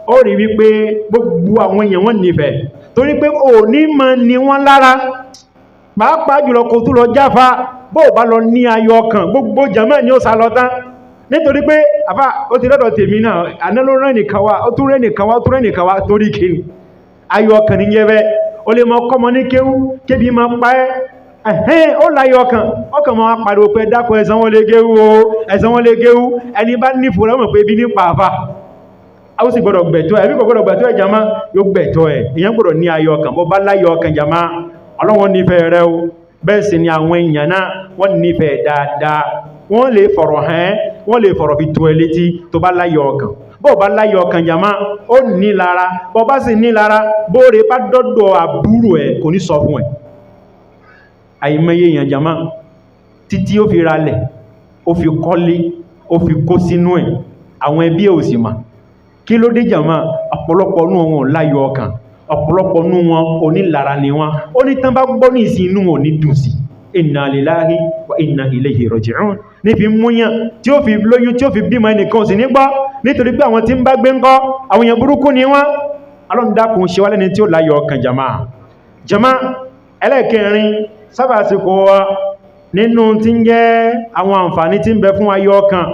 ó rí wípé gbogbo àwọn èèyàn wọ́n nífẹ̀ẹ́, torí pé ò ní mọ̀ ní wọ́n lára. Pàápàá jùlọ kò tún lọ jáfa, bó bá lọ ní ayọ̀ ọkàn, gbogbo jàmá ni ó sá lọ tán. Nítorí pé àfá ó ti lọ́dọ̀ tèmi náà, àná ló rẹ́ nìkan wá, ó tún rẹ́ nìkan wá, ó tún rẹ́ nìkan wá, torí kìí ayọ̀ ọkàn ní jẹ́ bẹ́. O lè mọ kọ́mọ ní kéwú, kébí ma pa ẹ́, ó láyọ̀ ọkàn máa pariwo pé dákun ẹ̀sán wọn lè géwú o, ẹ̀sán wọn lè géwú. ẹni bá ní fúra mọ̀ pé ibi ní pàápàá a ó sì gbọ́dọ̀ gbẹ̀tọ́ ẹ̀ bí kò gbọ́dọ̀ gbẹ̀tọ́ ẹ̀ jama yóò gbẹ̀tọ́ ẹ̀. èèyàn gbọ́dọ̀ ní ayọ̀ ọkàn. bó bá láyọ̀ ọkàn jama Ọlọ́run nífẹ̀ẹ́ rẹ o, bẹ́ẹ̀ sì ni àwọn èèyàn náà wọ́n nífẹ̀ẹ́ dáadáa. wọ́n lè fọ̀rọ̀ hàn, wọ́n lè fọ̀rọ̀ fi tó ẹ létí tó bá láyọ̀ ọkàn. bó bá láyọ̀ ọkàn jama ó ní lára, bó bá sì ní lára bóore bá dọ́dọ̀ àbúrò ẹ̀ kò ní sọ fún ẹ̀. àìmọye èèyàn jama títí ó fi ralẹ̀, ó fi kọ́lé, ó fi kó sínú ẹ̀, àwọn ẹbí ẹ̀ ò sì mà. kí ló dé jama? ọ̀pọ̀lọpọ̀ nú wọn láyọ̀ ọkàn, ọ̀pọ̀lọpọ̀ nú wọn onílára ni wọn. ó ní tán bá gbọ́ ní ìsìn inú wọn ní dùn sí. inna lillahi wa inna ilayhi raji'un. ní fi múyàn tí ó fi lóyún tí ó fi bímọ ẹnìkan sì ní gbọ́, nítorí pé àwọn tí ń bá gbé ń kọ́ àwọn èèyàn burúkú ni wọ́n. Ọlọ́run dákun ṣe wá lẹ́ni tí ó láyọ̀ ọkàn jama ẹlẹ́ẹ̀kẹrin sábàsìkò wa nínú tí ń jẹ́ àwọn àǹfààní tí ń bẹ fún ayọ̀ ọkàn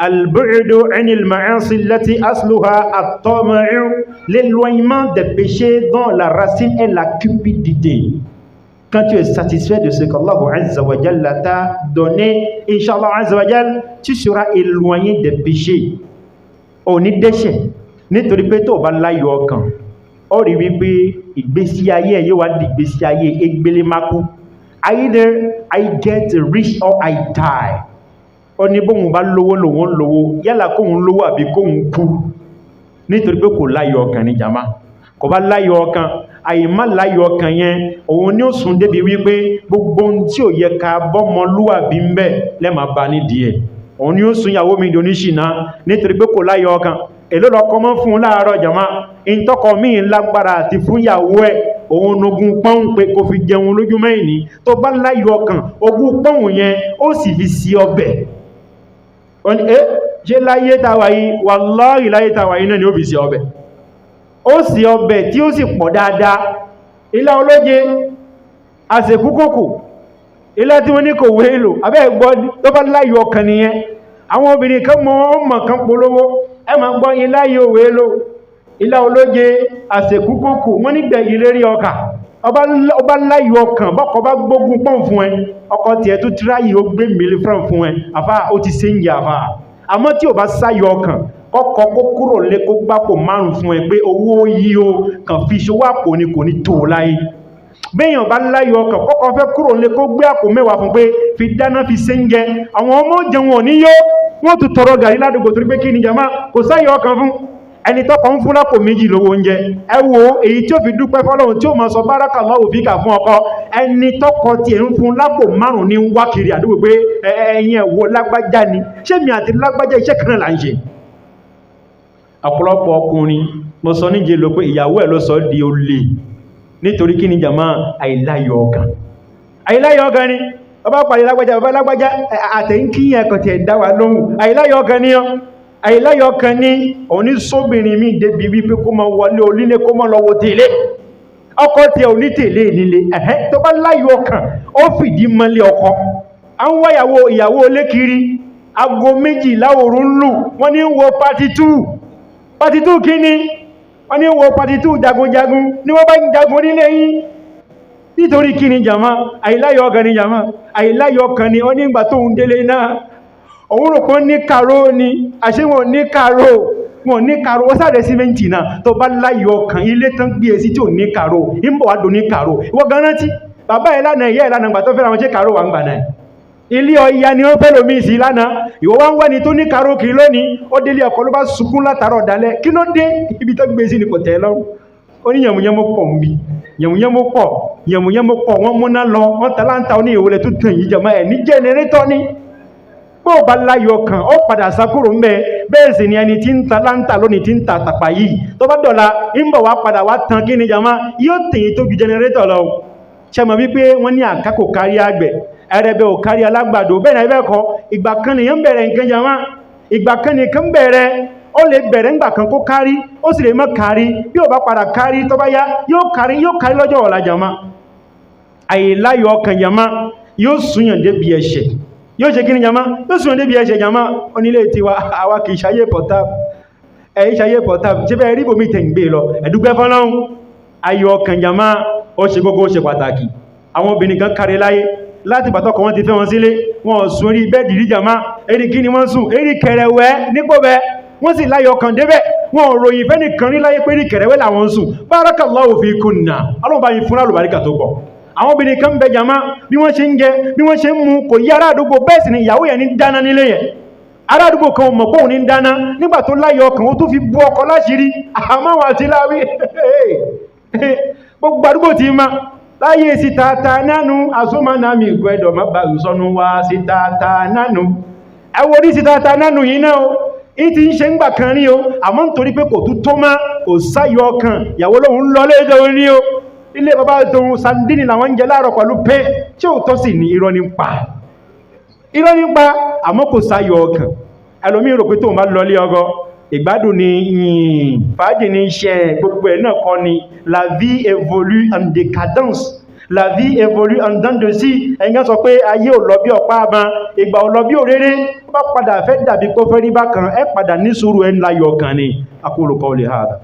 al-bu'du 'anil ma'asi allati asluha at-tama'u, l'éloignement des péchés dont la racine est la cupidité. Quand tu es satisfait de ce qu'Allah Azza wa Jalla t'a donné, Inch'Allah Azza wa Jalla, tu seras éloigné des péchés. Ó ní dẹ́ṣẹ̀ nítorí pé tó bá láyọ̀ ọkàn ó rí wípé ìgbésí ayé yóò wá di ìgbésí ayé egbélémákú. Either I get rich or I die. Ó ní bóhun bá lówó lòun lówó, yálà kóhun lówó àbí kóhun kú, nítorí pé kò láyọ̀ ọkàn ní jama. kò bá láyọ̀ ọkàn, àìmá láyọ̀ ọkàn yẹn òun ni ó sún débi wípé gbogbo ohun tí ò yẹ ká bọ́mọlúwàbí ń bẹ lẹ́màá bá nídìí ẹ̀. òun ni ó sún ìyàwó mi doníṣìná nítorí pé kò láyọ̀ ọkàn. èló lọkọ mọ́ fún láàárọ̀ jama, ìtọ́kọ míì lágbára àti fún ìyàwó ẹ̀ òun nogun pọ́n pé kò fi jẹun lójú mẹ́rin ní. tó bá láyọ̀ ọkàn ogún pọ́n yẹn ó sì fi sí ọbẹ̀. ṣe láyé tàwà yìí, wallahi láyé tàwà yìí náà ni ó fi sí ọbẹ̀. ó sì ọbẹ̀ tí ó sì pọ̀ dáadáa. ilá olóje àsèkúkòkò, ilá tí wọ́n ní kò wéèlò abẹ́ gbọ́ tó bá láyọ̀ ọkàn nìyẹn. àwọn obìnrin kan mọ́ ọmọ kan polówó ẹ ma gbọ́ ilá yóò wéèlò, ilá olóje àsèkúkòkò, wọ́n nígbẹ̀yìn lérí ọkà. ọba láyọ̀ ọkàn bọ́kọ bá gbógun pọ́n fún ẹ, ọkọ tí ẹ tó tíráyì ó gbé mílí fún ẹ, àfá ó ti sé ń yà àfá. àmọ́ tí ò bá sáyọ̀ ọkàn kọ́kọ́ kó kúrò lé kó gbápò márùn fún ẹ pé owó yí o kàn fi ṣòwò àpò ni kò ní tó láyé. béèyàn bá láyọ̀ ọkàn kọ́kọ́ fẹ́ kúrò lé kó gbé àpò mẹ́wàá fún pé fi dáná fi sé ń jẹ, àwọn ọmọ jẹun ò ní yó, wọ́n tún tọrọ gàrí ládùúgbò torí pé kí ni jàmá kò sáyọ̀ ọkàn fún. ẹni tọ́kọ ń fún lápò méjì lówó oúnjẹ, ẹ wo èyí tí ó fi dúpẹ́ fọ́lọ́run tí ó máa sọ barakallahu fika fún ọkọ. ẹni tọ́kọ tí ẹ ń fún lápò márùn ní wá kiri àdúgbò pé ẹ̀yin ẹ̀wọ̀ lágbájá ni, ṣé mi àti lágbájá iṣẹ́ kan náà là ń ṣe. ọ̀pọ̀lọpọ̀ ọkùnrin mo sọ níje ló pé ìyàwó ẹ̀ ló sọ di olè nítorí kí ni jàmá àìláyọ̀ ọkàn. àìláyọ̀ ọkàn ni ọba pàdé lágbájá bàbá lágbájá àtẹ̀ǹkíyàn ẹ̀kọ̀ tẹ̀ dá wa lóhùn. àìláyọ̀ ọkàn ni ọ àìláyọ̀ ọkàn ní òní sóbìnrin mi débi wípé kó mọ wọlé onílé kó mọ lọ́wọ́ tèlé ọkọ tí ò ní tèlé nílé. tó bá láyọ̀ ọkàn ó fìdí mọ́lé ọkọ. a ń wáyàwó ìyàwó olékiri aago 12 òru ń lù, wọ́n ní wo pàtí 2 kí ni wọ́n ní wo pàtí 2 jagunjagun ní wọ́n bá ń jagun nílé yìí nítorí kí ni jàmá àìláyọ̀ ọkàn ni jàmá àìláyọ̀ ọkàn ni ó ní ìgbà tó ń délé náà òun rò pé ní kàró ni, àṣé wọn ní kàró ó sáré símẹ́ǹtì náà. tó bá láyọ̀ ọkàn ilé tán gbé èsì tí ò ní kàró ń bọ̀ wá dò ní kàró. ìwọ gan rántí bàbá ẹ̀ lánàá ìyá ẹ̀ lánàá gbà tó fẹ́ra wọn ṣe kàró wà ń gbà náà. ilé ọya ni wọ́n fẹ́ lómi sí lánàá, ìwọ wá ń wẹ́ni tó ní kàró kiri lónìí, ó délé ọkọ ló bá sunkún látàárọ̀ dalẹ́. kí ló dé? ibi tó gbé sí ni kò tẹ́ lọ́rùn. ó ní yẹ̀mùyẹ́mú pọ̀ ń bì, yẹ̀mùyẹ́mú pọ̀ wọ́n múná lọ, wọ́n talántà ó ní ìwòlẹ̀ tó tàn yìí jẹ̀mọ́ ẹ̀ ní jẹ́nẹrétọ̀ ni. bó bá láyọ̀ ọkàn ó padà sákúrò ń bẹ. bẹ́ẹ̀ sì ni ẹni tí ń ta láńtà lónìí tí ń ta àtàpà yìí tó bá dọ̀la ń bọ̀ wá padà wá tan kí ni jàmá yóò tèyí tó ju jẹnẹrétọ̀ lọ. ṣe mọ̀ wípé wọ́n ní àkákò kárí àgbẹ̀, ẹrẹ̀bẹ̀ ò kárí alágbàdo. bẹ́ẹ̀ náà ibẹ̀ kọ́ ìgbà kan nìyẹn bẹ̀rẹ̀ nǹkan jàmá, ìgbà kan nìkan bẹ̀rẹ̀. ó lè bẹ̀rẹ̀ ńgbà kan kó kárí, ó sì lè má kárí. bí ó bá padà kárí tó bá yá yóò kárí lọ́jọ́ ọ̀la jàmá. àìláyọ̀ ọkàn jàmá yóò súnyàn débi ẹ̀ṣẹ̀, yóò ṣe kí ni jama yóò sùn débi ẹ̀ṣẹ̀ jama. onílé tiwa àwa kìí ṣayé pọ̀táb, ẹ̀yí ṣayé pọ̀táb ṣe bẹ́ẹ̀ rí bòmí tẹ̀ ń gbé lọ ẹ̀dúgbẹ́ fọ́lọ́hun. ayọ̀ ọkàn jama ó ṣe gbogbo ó ṣe pàtàkì. àwọn obìnrin kan kárí láyé láti bàtọ́kọ̀ wọ́n ti fẹ́ wọn sílé wọn sùn orí bẹ́ẹ̀dì rí jàmá èrí kí ni wọ́n sùn èrí kẹrẹ̀wẹ́ nípòbẹ̀ wọ́n sì láyọ̀ kan débẹ̀ wọn ròyìn fẹ́ nìkan rí láyé pé ní kẹrẹ̀wẹ́ làwọn sùn barakallahu fikunna ọlọ́run bá yín fún lálùbáríkà tó pọ̀ àwọn obìnrin kan bẹ jàmá bí wọ́n ṣe ń jẹ bí wọ́n ṣe ń mu kò yí ará àdúgbò bẹ́ẹ̀ sì ni ìyàwó yẹn ní dáná nílé yẹn ará àdúgbò kan mọ̀ pé òun ní dáná nígbà tó láyọ̀ kan ó tún fi bú ọkọ láṣìírí àmáwọn àti láwí gbogbo àdúgbò ti ma láyé sítata nánú asómanami gbẹ́dọ̀ má bá ìsọnù wá sítata nánú ẹwọ́ ní sítata nánú yìí náà o ìtí ń ṣe ń gbà kan rí o àmọ́ nítorí pé kò tún tó má kò sáyọ ọkàn ìyàwó lóhun lọ léèdè orí o ilé bàbá tóhun sandini làwọn ń jẹ láàárọ̀ pẹ̀lú pé tí ò tọ́ sí ní irọ́ nípa àmọ́ kò sáyọ ọkàn ẹlòmí rò pé tóun bá lọ lé ọgọ ìgbádùn ni yìnyín fàájì ní iṣẹ́ gbogbo ẹ̀ náà kọ́ ni la vie évolue en décadence la vie évolue en dents de scie ẹ̀yìn sọ pé ayé ò lọ bí ọ̀pá àbá ìgbà ò lọ bí òréré bá padà fẹ́ dàbí kó fẹ́ rí bákan ẹ padà ní sùúrù ẹ̀ ńlá yọ ọkàn ni aqulu qawli hadha.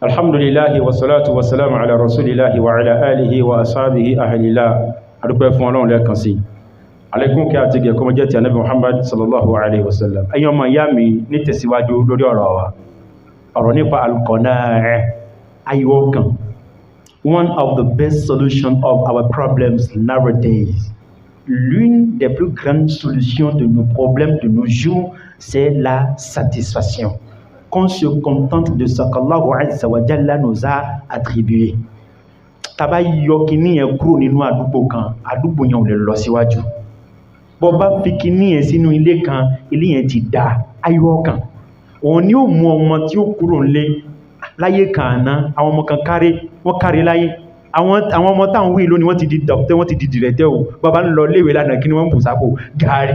Alhamdulillahi wa salatu wa salamu ala rasulillahi wa ala alihi wa ashabihi ahlillah adúpẹ́ fún Ọlọ́run lẹ́ẹ̀kan sí alaikum kí a ti gẹ̀ẹ́kọ́ jẹ́ ti Ànábì Muhammad sallallahu alaihi wasallam ẹ̀yin ọmọ ìyá mi ní tẹ̀síwájú lórí ọ̀rọ̀ nípa al-qana'a ayọ́kan. One of the best solutions of our problems nowadays, l'une des plus grandes solutions de nos problèmes de nos jours, c'est la satisfaction. Qu'on se contente de ce qu'Allah Azza wa Jalla nous a attribué. Tàbá yọ kíní yẹn kúrò nínú àdúgbò kan, àdúgbò yẹn ò lè lọ síwájú. Bó bá fi kíní yẹn sínú ilé kan, ilé yẹn ti dá ayọ̀ kan. Òun ni ó mú ọmọ tí ó kúrò nílé láyé kànáà, àwọn ọmọ kan wọ́n kárí láyé. Àwọn ọmọ táwọn wí lónìí wọ́n ti di dọ̀kítẹ́, wọ́n ti di dìrẹ̀tẹ́ o. Bàbá ń lọ léèwé lánàá kí ni wọ́n bù sápò gàárì.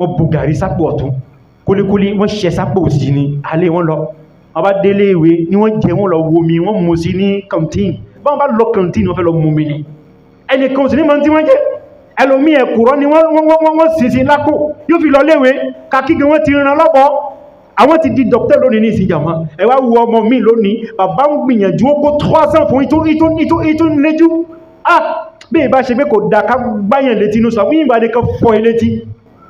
Wọ́n bù gàárì sápò ọ̀tún. Kúlíkúlí wọ́n ṣẹ sápò sí ni alé wọn lọ ọba délé ìwé ní wọ́n jẹ wọ́n lọ wo mi wọ́n mú sí ní kàntín báwọn bá lọ kàntín wọ́n fẹ́ lọ mú mi ní ẹnìkan sí ní ma tí wọ́n jẹ́ ẹlòmí ẹ̀kùrọ́ ni wọ́n sì sí lápò yóò fi lọ léwé kàkígbé wọ́n ti ràn lọ́pọ̀ àwọn ti di dọ̀kítẹ́ lónìí ní ìsìnjàmá ẹwà wo ọmọ mi lónìí bàbá ń gbìyànjú ó kó 300 fún ìtò léjú bí ìbá ṣe pé kò dá ká gbáyàn létí inú sọ fún ìbàdí kan fọ́ ilétí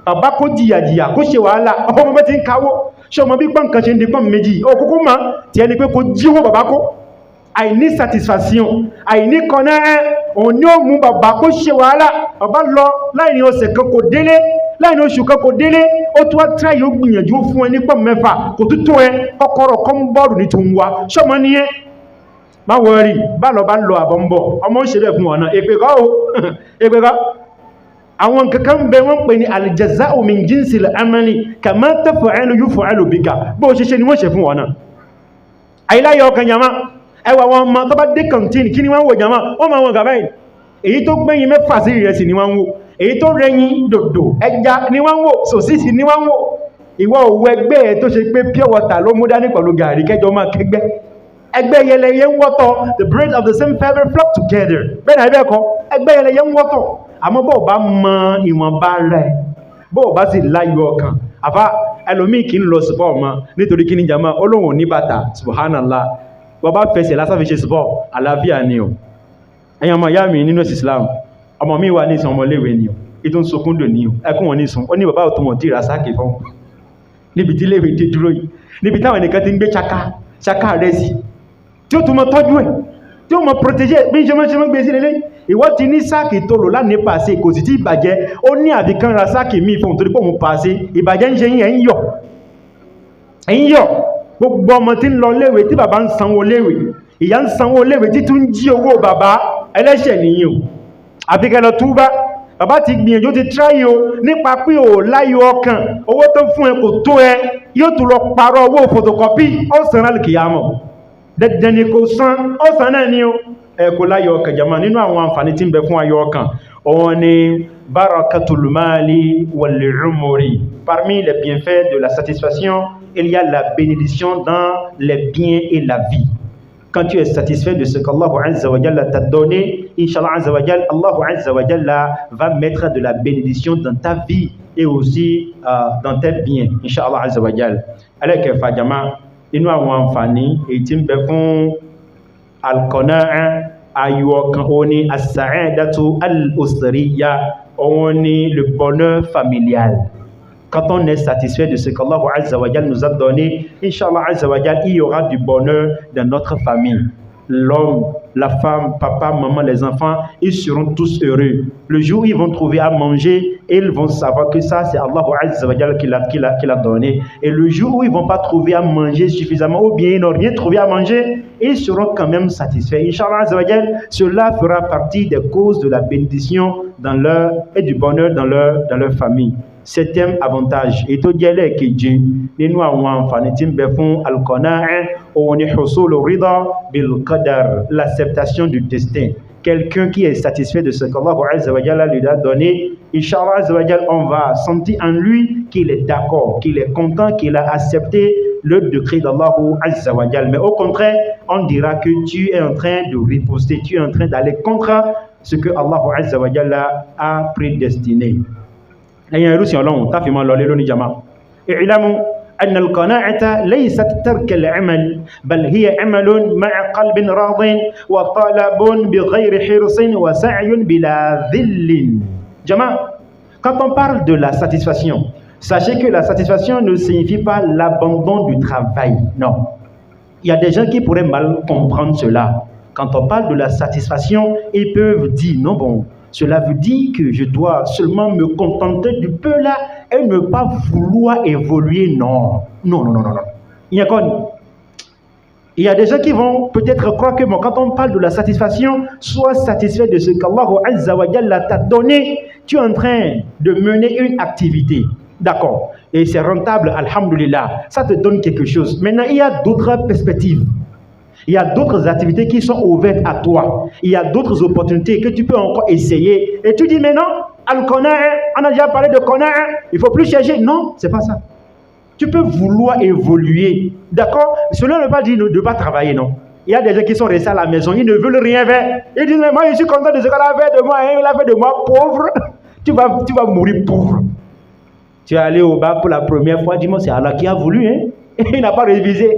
bàbá kó jìyàjìyà kó ṣe wàhálà ọmọ bẹ́ ti ń káwó ṣe ọmọ bí pọ́n kan ṣe ń di pọ́n méjì òkúkú ma tí ẹni pé kó jíwó bàbá kó àìní satisfaction àìní kọ́nà òun ni ó mú bàbá kó ṣe wàhálà bàbá lọ láìní ọ̀sẹ̀ kan kò délé láìní oṣù kan kò délé ó tún wá tíráyì ó gbìyànjú fún ẹ ní pọ́n mẹ́fà kò tún tó ẹ kọ́kọ́rọ̀ kọ́ ń bọ́ọ̀lù ní tòun wa ṣọmọ ní ẹ má wọrí bá lọ àbọ̀ ń bọ̀ ọmọ ń ṣe bẹ́ẹ̀ fún ọ̀nà èpè kọ́ àwọn kankan bẹ wọ́n pè ní aljaza'u min jinsil amali kama taf'alu yuf'alu bika bó ṣe ni wọ́n ṣe fún wọn náà àìláyọ̀ ọkàn yàmá ẹwà wọn ma tó bá dé kàntín kí ni wọ́n wò yàmá wọ́n ma wọn gàbá yìí èyí tó gbẹ̀yìn mẹ́fà sí ìrẹsì ni wọ́n wò èyí tó rẹyìn dòdò ẹja ni wọ́n wò sòsìsì ni wọ́n wò ìwọ òwò ẹgbẹ́ ẹ̀ tó ṣe pé pure water ló mú dání pẹ̀lú gàrí kẹjọ máa kẹgbẹ́ ẹgbẹ́ yẹlẹyẹ ń wọ́tọ̀ the bread of the same feather flock together bẹ́ẹ̀ náà ẹgbẹ́ kọ ẹgbẹ́ yẹlẹyẹ ń wọ́tọ̀ àmọ́ bó bá mọ ìwọ̀nba rẹ̀ bó bá sì láyọ̀ ọkàn àfá ẹlòmí kí ń lọ sípọ̀ ọmọ nítorí kí ní jama olóhùn ní bàtà subhanallah bó bá fẹsẹ̀ lásán fi ṣe sípọ̀ àlàáfíà ni o ẹ̀yàn ọmọ ìyá mi nínú Islam ọmọ mi wà ní ìsàn ọmọléèwé ni o ìtún sokúndò ní o ẹkùn wọn ní ìsùn ó ní bàbá òtún wọn tí ìrà sáàkì fún níbi tí léèwé dé dúró yìí níbi táwọn ẹnìkan ti ń gbé ṣaka rẹ̀ sí tí ó tún mọ tọ́jú ẹ̀ tí ó mọ protégé bí ṣe mọ́ gbé sí lélẹ́ ìwọ́ ti ní sáàkì tó lò láti pàṣẹ kò sì tí ìbàjẹ́ ó ní àbíkán ra sáàkì míì fún torí pé òun pàṣẹ ìbàjẹ́ ń ṣe yí ẹ̀yìn yọ̀ gbogbo ọmọ tí ń lọ léèwé tí bàbá ń sanwó léèwé ìyá ń sanwó léèwé tí tún jí owó bàbá ẹlẹ́ṣẹ̀ nìyí o àbíkẹ́ lọ túbá bàbá ti gbìyànjú ti tráyé o nípa pé ò láyọ̀ ọkàn owó tó fún ẹ kò tó ẹ yóò tún lọ parọ́ owó photocopy ọ̀sán alìkìyàmọ̀ dandan ni kò san ọ̀sán náà ni o ẹ̀kọ́ láyọ̀ ọkàn jama nínú àwọn àǹfààní tí ń bẹ fún ayọ̀ ọkàn òun ni barakatul mali wal umuri. Parmi les bienfaits de la satisfaction, il y a la bénédiction dans les biens et la vie. quand tu es satisfait de ce qu'Allah Azza wa Jalla t'a donné, Inch'Allah Azza wa Jalla, Allah Azza wa Jalla va mettre de la bénédiction dans ta vie et aussi dans tes biens, Inch'Allah Azza wa Jalla. Alors que Fajama, il nous a enfani et timbe font al-qana'a aywa kan oni as-sa'adatu al-usriya, oni le bonheur familial. Quand on est satisfait de ce qu'Allah Azza wa Jalla nous a donné, Inch'Allah Azza wa Jalla, il y aura du bonheur dans notre famille. L'homme, la femme, papa, maman, les enfants, ils seront tous heureux. Le jour où ils vont trouver à manger, ils vont savoir que ça, c'est Allah Azza wa Jalla qui l'a donné. Et le jour où ils ne vont pas trouver à manger suffisamment, ou bien ils n'ont rien trouvé à manger, ils seront quand même satisfaits. Inch'Allah Azza wa Jalla, cela fera partie des causes de la bénédiction et du bonheur dans leur famille. Septième avantage, et tout dialogue qui dit, nous avons al-qana'a, on est husul rida bil qadar, l'acceptation du destin. Quelqu'un qui est satisfait de ce qu'Allah Azza wa Jalla lui a donné, Inch'Allah Azza wa Jalla, on va sentir en lui qu'il est d'accord, qu'il est content, qu'il a accepté le décret d'Allah Azza wa Jalla. Mais au contraire, on dira que tu es en train de riposter, tu es en train d'aller contre ce que Allah Azza wa Jalla a prédestiné. أي روسيا لون تافي ما لولي لوني جماعة اعلموا أن القناعة ليست ترك العمل بل هي عمل مع قلب راض وطلب بغير حرص وسعي بلا ذل جماعة. Quand on parle de la satisfaction, sachez que la satisfaction ne signifie pas l'abandon du travail. Non. Il y a des gens qui pourraient mal comprendre cela. Quand on parle de la satisfaction, ils peuvent dire non bon. Cela veut dire que je dois seulement me contenter du peu là et ne pas vouloir évoluer. Non. Non. Il y a des gens qui vont peut-être croire que bon, quand on parle de la satisfaction, sois satisfait de ce qu'Allah Azza wa Jalla t'a donné. Tu es en train de mener une activité. D'accord. Et c'est rentable, alhamdulillah. Ça te donne quelque chose. Maintenant, il y a d'autres perspectives. Il y a d'autres activités qui sont ouvertes à toi. Il y a d'autres opportunités que tu peux encore essayer. Et tu dis, mais non, Al-Qana'a, on a déjà parlé de Qana'a, il ne faut plus chercher. Non, ce n'est pas ça. Tu peux vouloir évoluer. D'accord? Cela ne veut pas dire de ne pas travailler, non. Il y a des gens qui sont restés à la maison, ils ne veulent rien faire. Ils disent, mais moi, je suis content de ce qu'on a fait de moi. Il a fait de moi pauvre. Tu vas mourir pauvre. Tu es allé au bac pour la première fois, dis-moi, c'est Allah qui a voulu. Hein? Et il n'a pas révisé.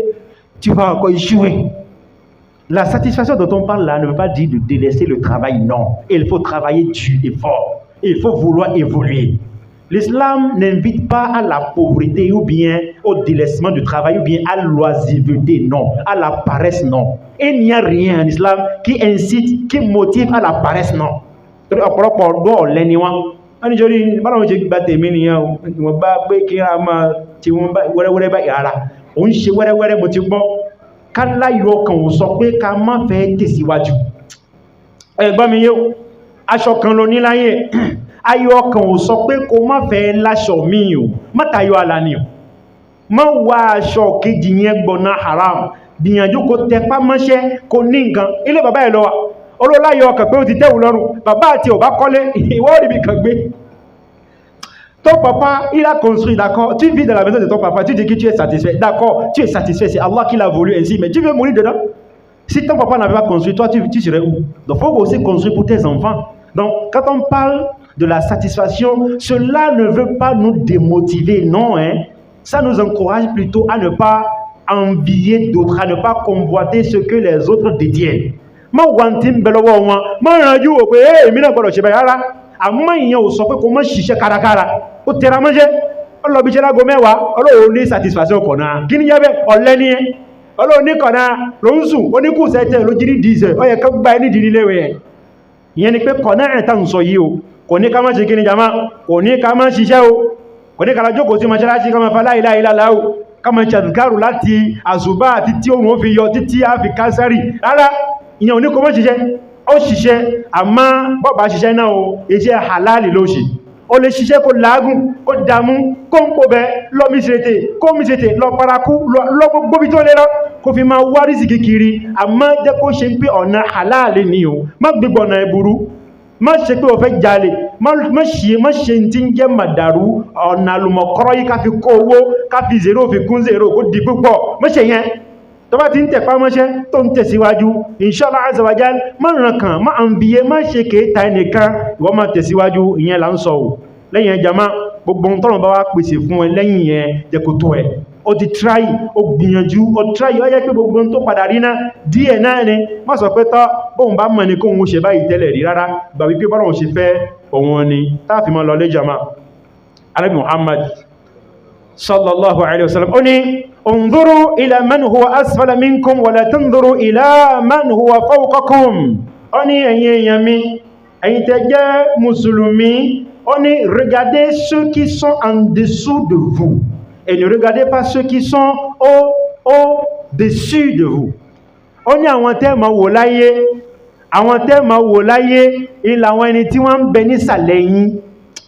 Tu vas encore échouer. La satisfaction dont on parle là ne veut pas dire de délaisser le travail, non. Il faut travailler dur et fort. Il faut vouloir évoluer. L'islam n'invite pas à la pauvreté ou bien au délaissement du travail ou bien à l'oisiveté, non. À la paresse, non. Il n'y a rien en islam qui incite, qui motive à la paresse, non. Kálá yọ kan ò sọ pé ká má fẹ́ tẹ̀síwájú. Ẹgbọ́n mi yóò, aṣọ kan ló ní láyé, ayọ̀ kan ò sọ pé kó má fẹ́ láṣọ mi o, má tayọ àlà ni o. Má wá aṣọ kejì yẹn gbọ̀nà haram, gbìyànjú kó tẹpá mọ́ṣẹ́ kó ní nǹkan. Ilé bàbá ẹ̀ lọ wà, olóláyọ̀ ọkàn pé ó ti tẹ́wù lọ́rùn, bàbá àti ò bá kọ́lé, ìwọ́ rí bí kan gbé. Ton papa, il a construit, d'accord. Tu vis dans la maison de ton papa, tu dis que tu es satisfait. D'accord, tu es satisfait, c'est Allah qui l'a voulu ainsi, mais tu veux mourir dedans. Si ton papa n'avait pas construit, toi, tu serais où? Donc, il faut aussi construire pour tes enfants. Donc, quand on parle de la satisfaction, cela ne veut pas nous démotiver, non. Hein? Ça nous encourage plutôt à ne pas envier d'autres, à ne pas convoiter ce que les autres détiennent. Àmọ́ ìyẹn ò sọ pé kó mọ́ ṣiṣẹ́ kárakára ó tẹra mọ́ṣẹ́ ọlọ́bíṣẹ́ lágo mẹ́wàá ọlọ́wọ́ ní satisfaction kọ̀nà kí ní yẹ́ bẹ́ ọ̀lẹ́ ní ẹ́ ọlọ́wọ́ ní kọ̀nà ló ń sùn ó ní kù sẹ́tẹ̀ ló jírí dìíṣẹ́ ó yẹ ká gbá ẹni dìí léwẹ̀ ẹ̀ ìyẹn ni pé kọ̀nà ẹ̀ta ń sọ yìí o kò ní ká má ṣe kí ni jama kò ní ká má ṣiṣẹ́ o kò ní ká la jókòó sí mọ́ṣáláṣí ká má fa la ilaha illallah o ká má ṣe àdùkárù láti àṣùbá àti tí òun ó fi yọ títí á fi kánsárì rárá ìyẹn ò ní kó má ṣiṣẹ́ ó ṣiṣẹ́ àmọ́ bọ́bá ṣiṣẹ́ náà o iṣẹ́ halali ló ṣe ó lè ṣiṣẹ́ kó lágùn kó dàmú kó ń pòbẹ lọ́míṣẹ́tẹ̀ lọ parakú lọ gbogbo bí tó lé lọ kó fi máa wá rísìkì kiri àmọ́ jẹ́ kó ṣe pé ọ̀nà halali ni o má gbígbọ́ ọ̀nà ẹ̀bùrú má ṣe pé o fẹ́ jalè má ṣe tí ń jẹ́ màdàrú ọ̀nà àlùmọ̀kọ́rọ́ yìí ká fi kó owó ká fi zero fi kún zero kó di púpọ̀ má ṣe yẹn tó bá ti ń tẹ̀pá mọ́ṣẹ́ tó ń tẹ̀síwájú inshallah azza wa jal má ràn kàn má àǹbíyé má ṣe kéta ẹnìkan ìwọ má tẹ̀síwájú ìyẹn là ń sọ ò lẹ́yìn ẹja má gbogbo ohun tọ́nà bá wá pèsè fún ẹ lẹ́yìn yẹn jẹ́ kó tó ẹ ó ti try ó gbìyànjú ó try ó yẹ pé gbogbo ohun tó padà rí náà díẹ̀ náà ni má sọ pé tọ́ bóun bá mọ̀ ní kóun ṣe báyìí tẹ́lẹ̀ rí rárá gbà wípé bọ́lọ̀ ṣe fẹ́ òun ni táàfin mọ́ lọ lé jama Ànábì Muhammad sallallahu alaihi wasallam ó ní انظروا إلى من هو أسفل منكم ولا تنظروا إلى من هو فوقكم ó ní ẹ̀yin èèyàn mi ẹ̀yin tẹ́ jẹ́ mùsùlùmí ó ní regardez ceux qui sont en dessous de vous et ne regardez pas ceux qui sont au-dessus de vous ó ní àwọn tẹ́ máa wò láyé àwọn tẹ́ máa wò láyé ìlà àwọn ẹni tí wọ́n ń bẹ nísàlẹ̀ yín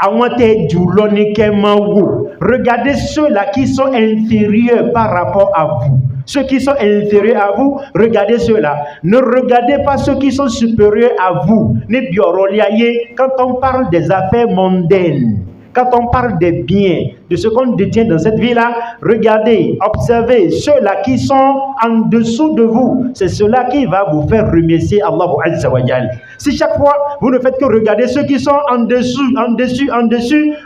àwọn tẹ́ jù lọ ní kẹ́ máa wò. Regardez ceux-là qui sont inférieurs par rapport à vous. Ceux qui sont inférieurs à vous, regardez ceux-là. Ne regardez pas ceux qui sont supérieurs à vous. Quand on parle des affaires mondaines, quand on parle des biens, de ce qu'on détient dans cette vie-là, regardez, observez ceux-là qui sont en dessous de vous. C'est cela qui va vous faire remercier Allah Azza wa Jal. Si chaque fois vous ne faites que regarder ceux qui sont en dessous,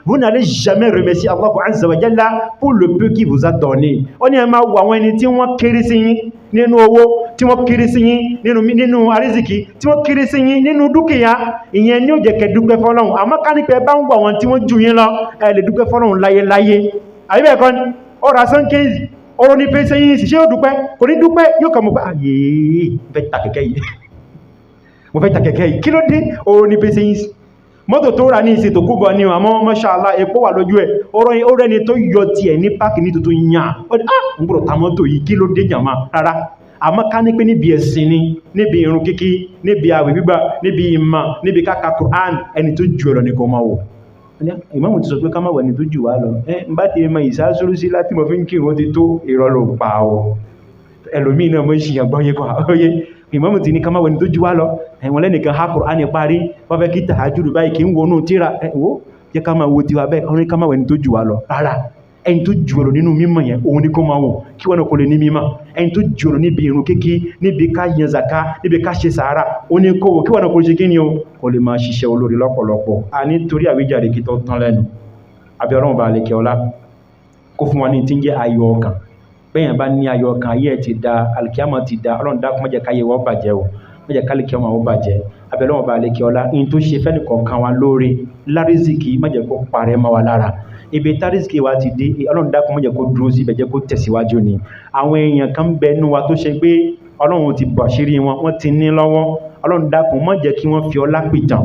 vous n'allez jamais remercier Allah Azza wa Jal pour le peu qu'il vous a donné. On est ma wa ni tí wọ́n kéré sí yín nínú owó, tí wọ́n kéré sí yín nínú ariziki, tí wọ́n kéré sí yín nínú dúkìá, ìyẹn ni ó jẹ́ kẹ́ dúpẹ́ fọ́lọ́run. Àmọ́ ká ní pé bá ń wà wọn tí wọ́n jù yín lọ, ẹ lè dúpẹ́ fọ́lọ́run láyé àyíbẹ̀ kan ọ̀rọ̀ asán kéèzì ọ̀rọ̀ ní pèsè yìí sí ṣé ó dúpẹ́ kò ní dúpẹ́ yóò kàn mọ́ pé àyè mo fẹ́ ta kẹ̀kẹ́ yìí kí ló dé ọ̀rọ̀ ní pèsè yìí mọ́tò tó rà ní ìsètò kúbọ̀ ní àmọ́ mashallah epo wà lójú ẹ̀ ọ̀rọ̀ ẹni tó yọ tiẹ̀ ní páàkì ní tuntun yàn ń gbọ́dọ̀ ta mọ́tò yìí kí ló dé jàmá rárá àmọ́ ká ní pé níbi ẹ̀sìn ni níbi irun kíkí níbi àwẹ̀ gbígbà níbi ìmọ̀ níbi káka Qur'an ẹni tó jù ọ̀rọ̀ ní kò máa wò ìmáàmù ti sọ pé ká má wẹ̀ ní tó jù wá lọ ń bá ti mọ ìsásúrú sí láti mọ̀ fi ń kírun ti tó ìrọ̀lù pa ọ̀ ẹlòmíì náà mọ́ ìṣìyàn gbọ́yé kọ́ ọyé ìmáàmù ti ní ká má wẹ̀ ní tó jù wá lọ ẹ̀wọ̀n lẹ́nìkan ha Kùránì parí wọ́n fẹ́ kí tàhájúdù báyìí kí ń wọnú tíra ẹ̀wọ́ jẹ́ ká máa wo tiwa bẹ́ẹ̀ ọ̀rẹ́ ká má wẹ̀ ní tó jù wá lọ rárá ẹni tó jù ọ̀rọ̀ nínú mímọ̀ yẹn òun ni kó máa wọ̀ kí wọ́n kò lè ní mímọ̀ ẹni tó jù ọ̀rọ̀ níbi irun kíkí níbi ká yan zaka níbi ká ṣe sàárà ó ní kó wọ̀ kí wọ́n kò lè ṣe kí ni o kò lè máa ṣiṣẹ́ olórí lọ́pọ̀lọpọ̀ a nítorí àwíjàre kí tó tán lẹ́nu àbí Ọlọ́run bá lè kẹ́ ọlá kó fún wa ní tí ń jẹ́ ayọ̀ ọkàn bẹ́yàn bá ní ayọ̀ ọkàn ayé ẹ̀ ti da alìkíyàmọ̀ ti da Ọlọ́run dákun má jẹ́ káyé wọ́n bàjẹ́ o má jẹ́ kálíkíyàmọ̀ wọ́n bàjẹ́ àbí Ọlọ́run bá lè kẹ́ ọlá in tó ṣe fẹ́ni kọ̀ọ̀kan wa lóore lárízìkì má jẹ́ kó parẹ́ mọ́ wa lára ibi tárísìkì wa ti dé Ọlọ́run dákun má jẹ́ kó dúró sí ibẹ̀ jẹ́ kó tẹ̀síwájú ni àwọn èèyàn kan bẹ nú wa tó ṣe pé Ọlọ́run ti bọ̀ àṣírí wọn wọ́n ti ní lọ́wọ́ Ọlọ́run dákun má jẹ́ kí wọ́n fi ọlá pìtàn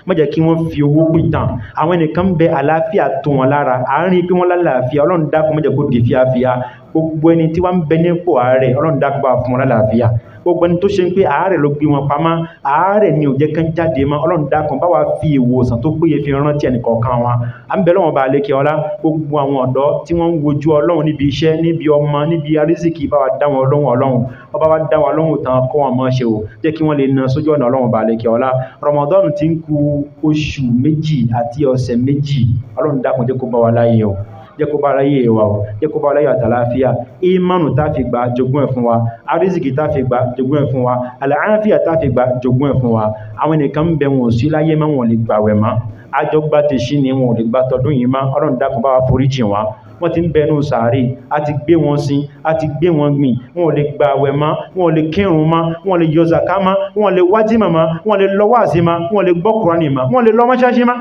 má jẹ́ kí wọ́n fi owó pìtàn àwọn ẹnìkan bẹ àlàáfíà tó wọn lára àárín pé wọ́n lálàáfíà Ọlọ́run dákun má jẹ́ kó di fíafíà gbogbo ẹni tí wọ́n ń bẹ nípò ààrẹ Ọlọ́run dákun bá fún wọn lálàáfíà gbogbo ẹni tó ṣe ń pé àárẹ̀ ló gbé wọn pamọ́ àárẹ̀ ni ò jẹ́ kán jáde mọ́ Ọlọ́run dákun bá wa fi ìwòsàn tó péye fi rántí ẹnìkọ̀ọ̀kan wọn à ń bẹ lọ́wọ́ bá lékè ọlá gbogbo àwọn ọ̀dọ́ tí wọ́n ń wojú Ọlọ́run níbi iṣẹ́ níbi ọmọ níbi arísìkì bá wa dá wọn lóhùn Ọlọ́run ọba wa dá wọn lóhùn tán kọ́ wọn mọ́ ṣe o jẹ́ kí wọ́n lè na sójú ọ̀nà Ọlọ́run bá lékè ọlá Ramadan ti ń kù oṣù méjì àti ọ̀sẹ̀ méjì Ọlọ́run dákun jẹ́ kó bá wa láyé o jẹ́ kó bá láyé wa o jẹ́ kó bá láyé àtàláfíà ìmánu tá fi gbà jogún ẹ̀ fún wa arísìkì tá fi gbà jogún ẹ̀ fún wa àlàáfíà tá fi gbà jogún ẹ̀ fún wa àwọn ẹnìkan ń bẹ wọn sí láyé mọ́ wọn lè gbàwẹ̀ mọ́ àjọgbà tèṣí ni wọn ò lè gbà tọdún yìí mọ́ Ọlọ́run dákun bá wa foríjì wọn wọ́n ti ń bẹnu sàárè a ti gbé wọn sí a ti gbé wọn gbìn wọn ò lè gbàwẹ̀ mọ́ wọn ò lè kírun mọ́ wọn ò lè yọ zàká mọ́ wọn ò lè wájímà mọ́ wọn ò lè lọ wáàsí mọ́ wọn ò lè gbọ́ Kùránì mọ́ wọn ò lè lọ mọ́ṣáláṣí mọ́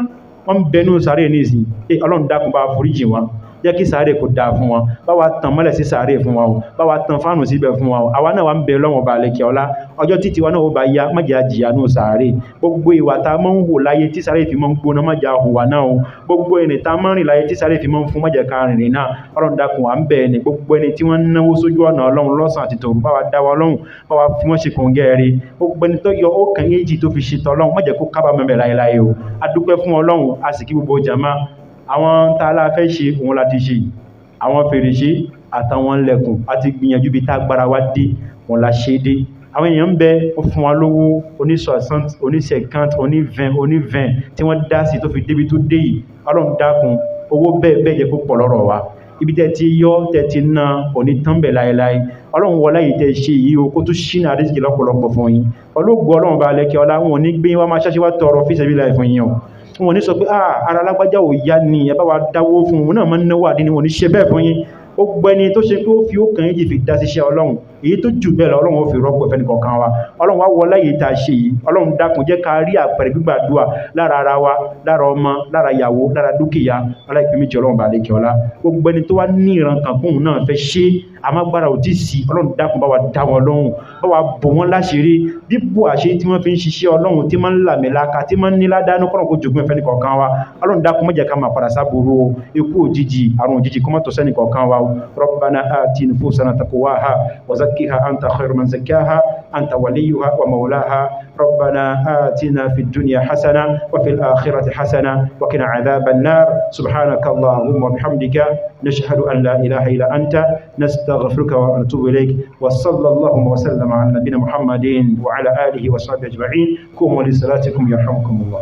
wọ́n ń bẹnu sàárè ní ìsìn Ọlọ́run dákun bá wa foríjì wọn jẹ́ kí sàárè kò dáa fún wọn bá wa tàn mọ́lẹ̀ sí sàárè fún wa o bá wa tàn fánù síbẹ̀ fún wa o àwa náà wà ń bẹ lọ́wọ́ bá lẹ́kẹ̀ ọlá ọjọ́ títí wa náà ó bá yá májá jìyà ní sàárè gbogbo ìwà ta mọ́ ń wò láyé tí sàárè fi mọ́ ń gbóná májá hùwà náà o gbogbo ẹni ta mọ́ rìn láyé tí sàárè fi mọ́ ń fún májá ká rìnrìn náà Ọlọ́run dákun wà ń bẹ ẹni gbogbo ẹni tí wọ́n náwó sójú ọ̀nà Ọlọ́run lọ́sàn àti tòun bá wa dá wa lọ́hùn bá wa fi wọ́n ṣe kòǹgẹ́ rí gbogbo ẹni tó yọ ó kàn éjì tó fi ṣe tọ́lọ́hùn májá kó kábàámọ̀ bẹ̀ láyéláyé o a dúpẹ́ fún Ọlọ́run a sì kí gbogbo jàmá àwọn tá a lá fẹ́ ṣe òun láti ṣe àwọn fèrèsé àtàwọn lẹ̀kùn àti gbìyànjú bí tágbára wá dé wọn la ṣe dé àwọn èèyàn ń bẹ ó fún wa lówó oníṣọ̀sán oníṣẹ̀kánt oníven tí wọ́n dá sí tó fi débi tó dé yìí Ọlọ́run dákun owó bẹ́ẹ̀ jẹ́ kó pọ̀ lọ́rọ̀ wa ibi tẹ́ ti yọ tẹ́ ti ná òní tán bẹ̀ láéláé ọlọ́run wọlá yìí tẹ́ ṣe yìí o kó tún ṣínà àrísìkì lọ́pọ̀lọpọ̀ fún yín olóògbé ọlọ́run bá lẹ́kẹ́ ọlá wọn ní gbé wá máa ṣáṣí wá tọrọ fi sabilillah fún yín o wọn ní sọ pé ara lágbájá ò yá ni ẹ bá wa dáwó fún un náà máa ń náwó àdínní wọn ní ṣe bẹ́ẹ̀ fún yín ó gbẹni tó ṣe pé ó fi ó kàn yín jì fi dá síṣẹ́ ọlọ́run èyí tó jù bẹ́ẹ̀ lọ ọlọ́run ó fi rọ́pò ẹ̀fẹ́ nìkọ̀ọ̀kan wa ọlọ́run wá wọlá yìí tá a ṣe yìí ọlọ́run dákun jẹ́ ká rí àpẹẹrẹ gbígbàdúrà lára ara wa lára ọmọ lára ìyàwó lára dúkìá ọláìpín méjì ọlọ́run bá lékè ọlá gbogbo ẹni tó wá ní ìran kan fóun náà fẹ́ ṣe àmágbára ò tí sí ọlọ́run dákun bá wa dá wọn lóhùn bá wa bò wọ́n láṣìírí dípò àṣírí tí wọ́n fi ń ṣiṣẹ́ ọlọ́run tí máa ń làmìlaka tí máa ń ní ládánú kọ́nà kó jogún ẹ̀fẹ́ nìkọ̀ọ̀kan wa ọlọ́run dákun má jẹ́ ká máa padà sábúrú ikú òjijì àrùn òjijì kó má tó sẹ́nìkọ̀ọ̀kan wa ربنا آت نفوسنا تقواها وزكها أنت خير من زكاها أنت وليها ومولاها ربنا آتنا في الدنيا حسنة وفي الآخرة حسنة وقنا عذاب النار سبحانك اللهم وبحمدك نشهد أن لا إله إلا أنت نستغفرك ونتوب إليك وصلى اللهم وسلم على نبينا محمد وعلى آله وصحبه أجمعين قوموا لصلاتكم يرحمكم الله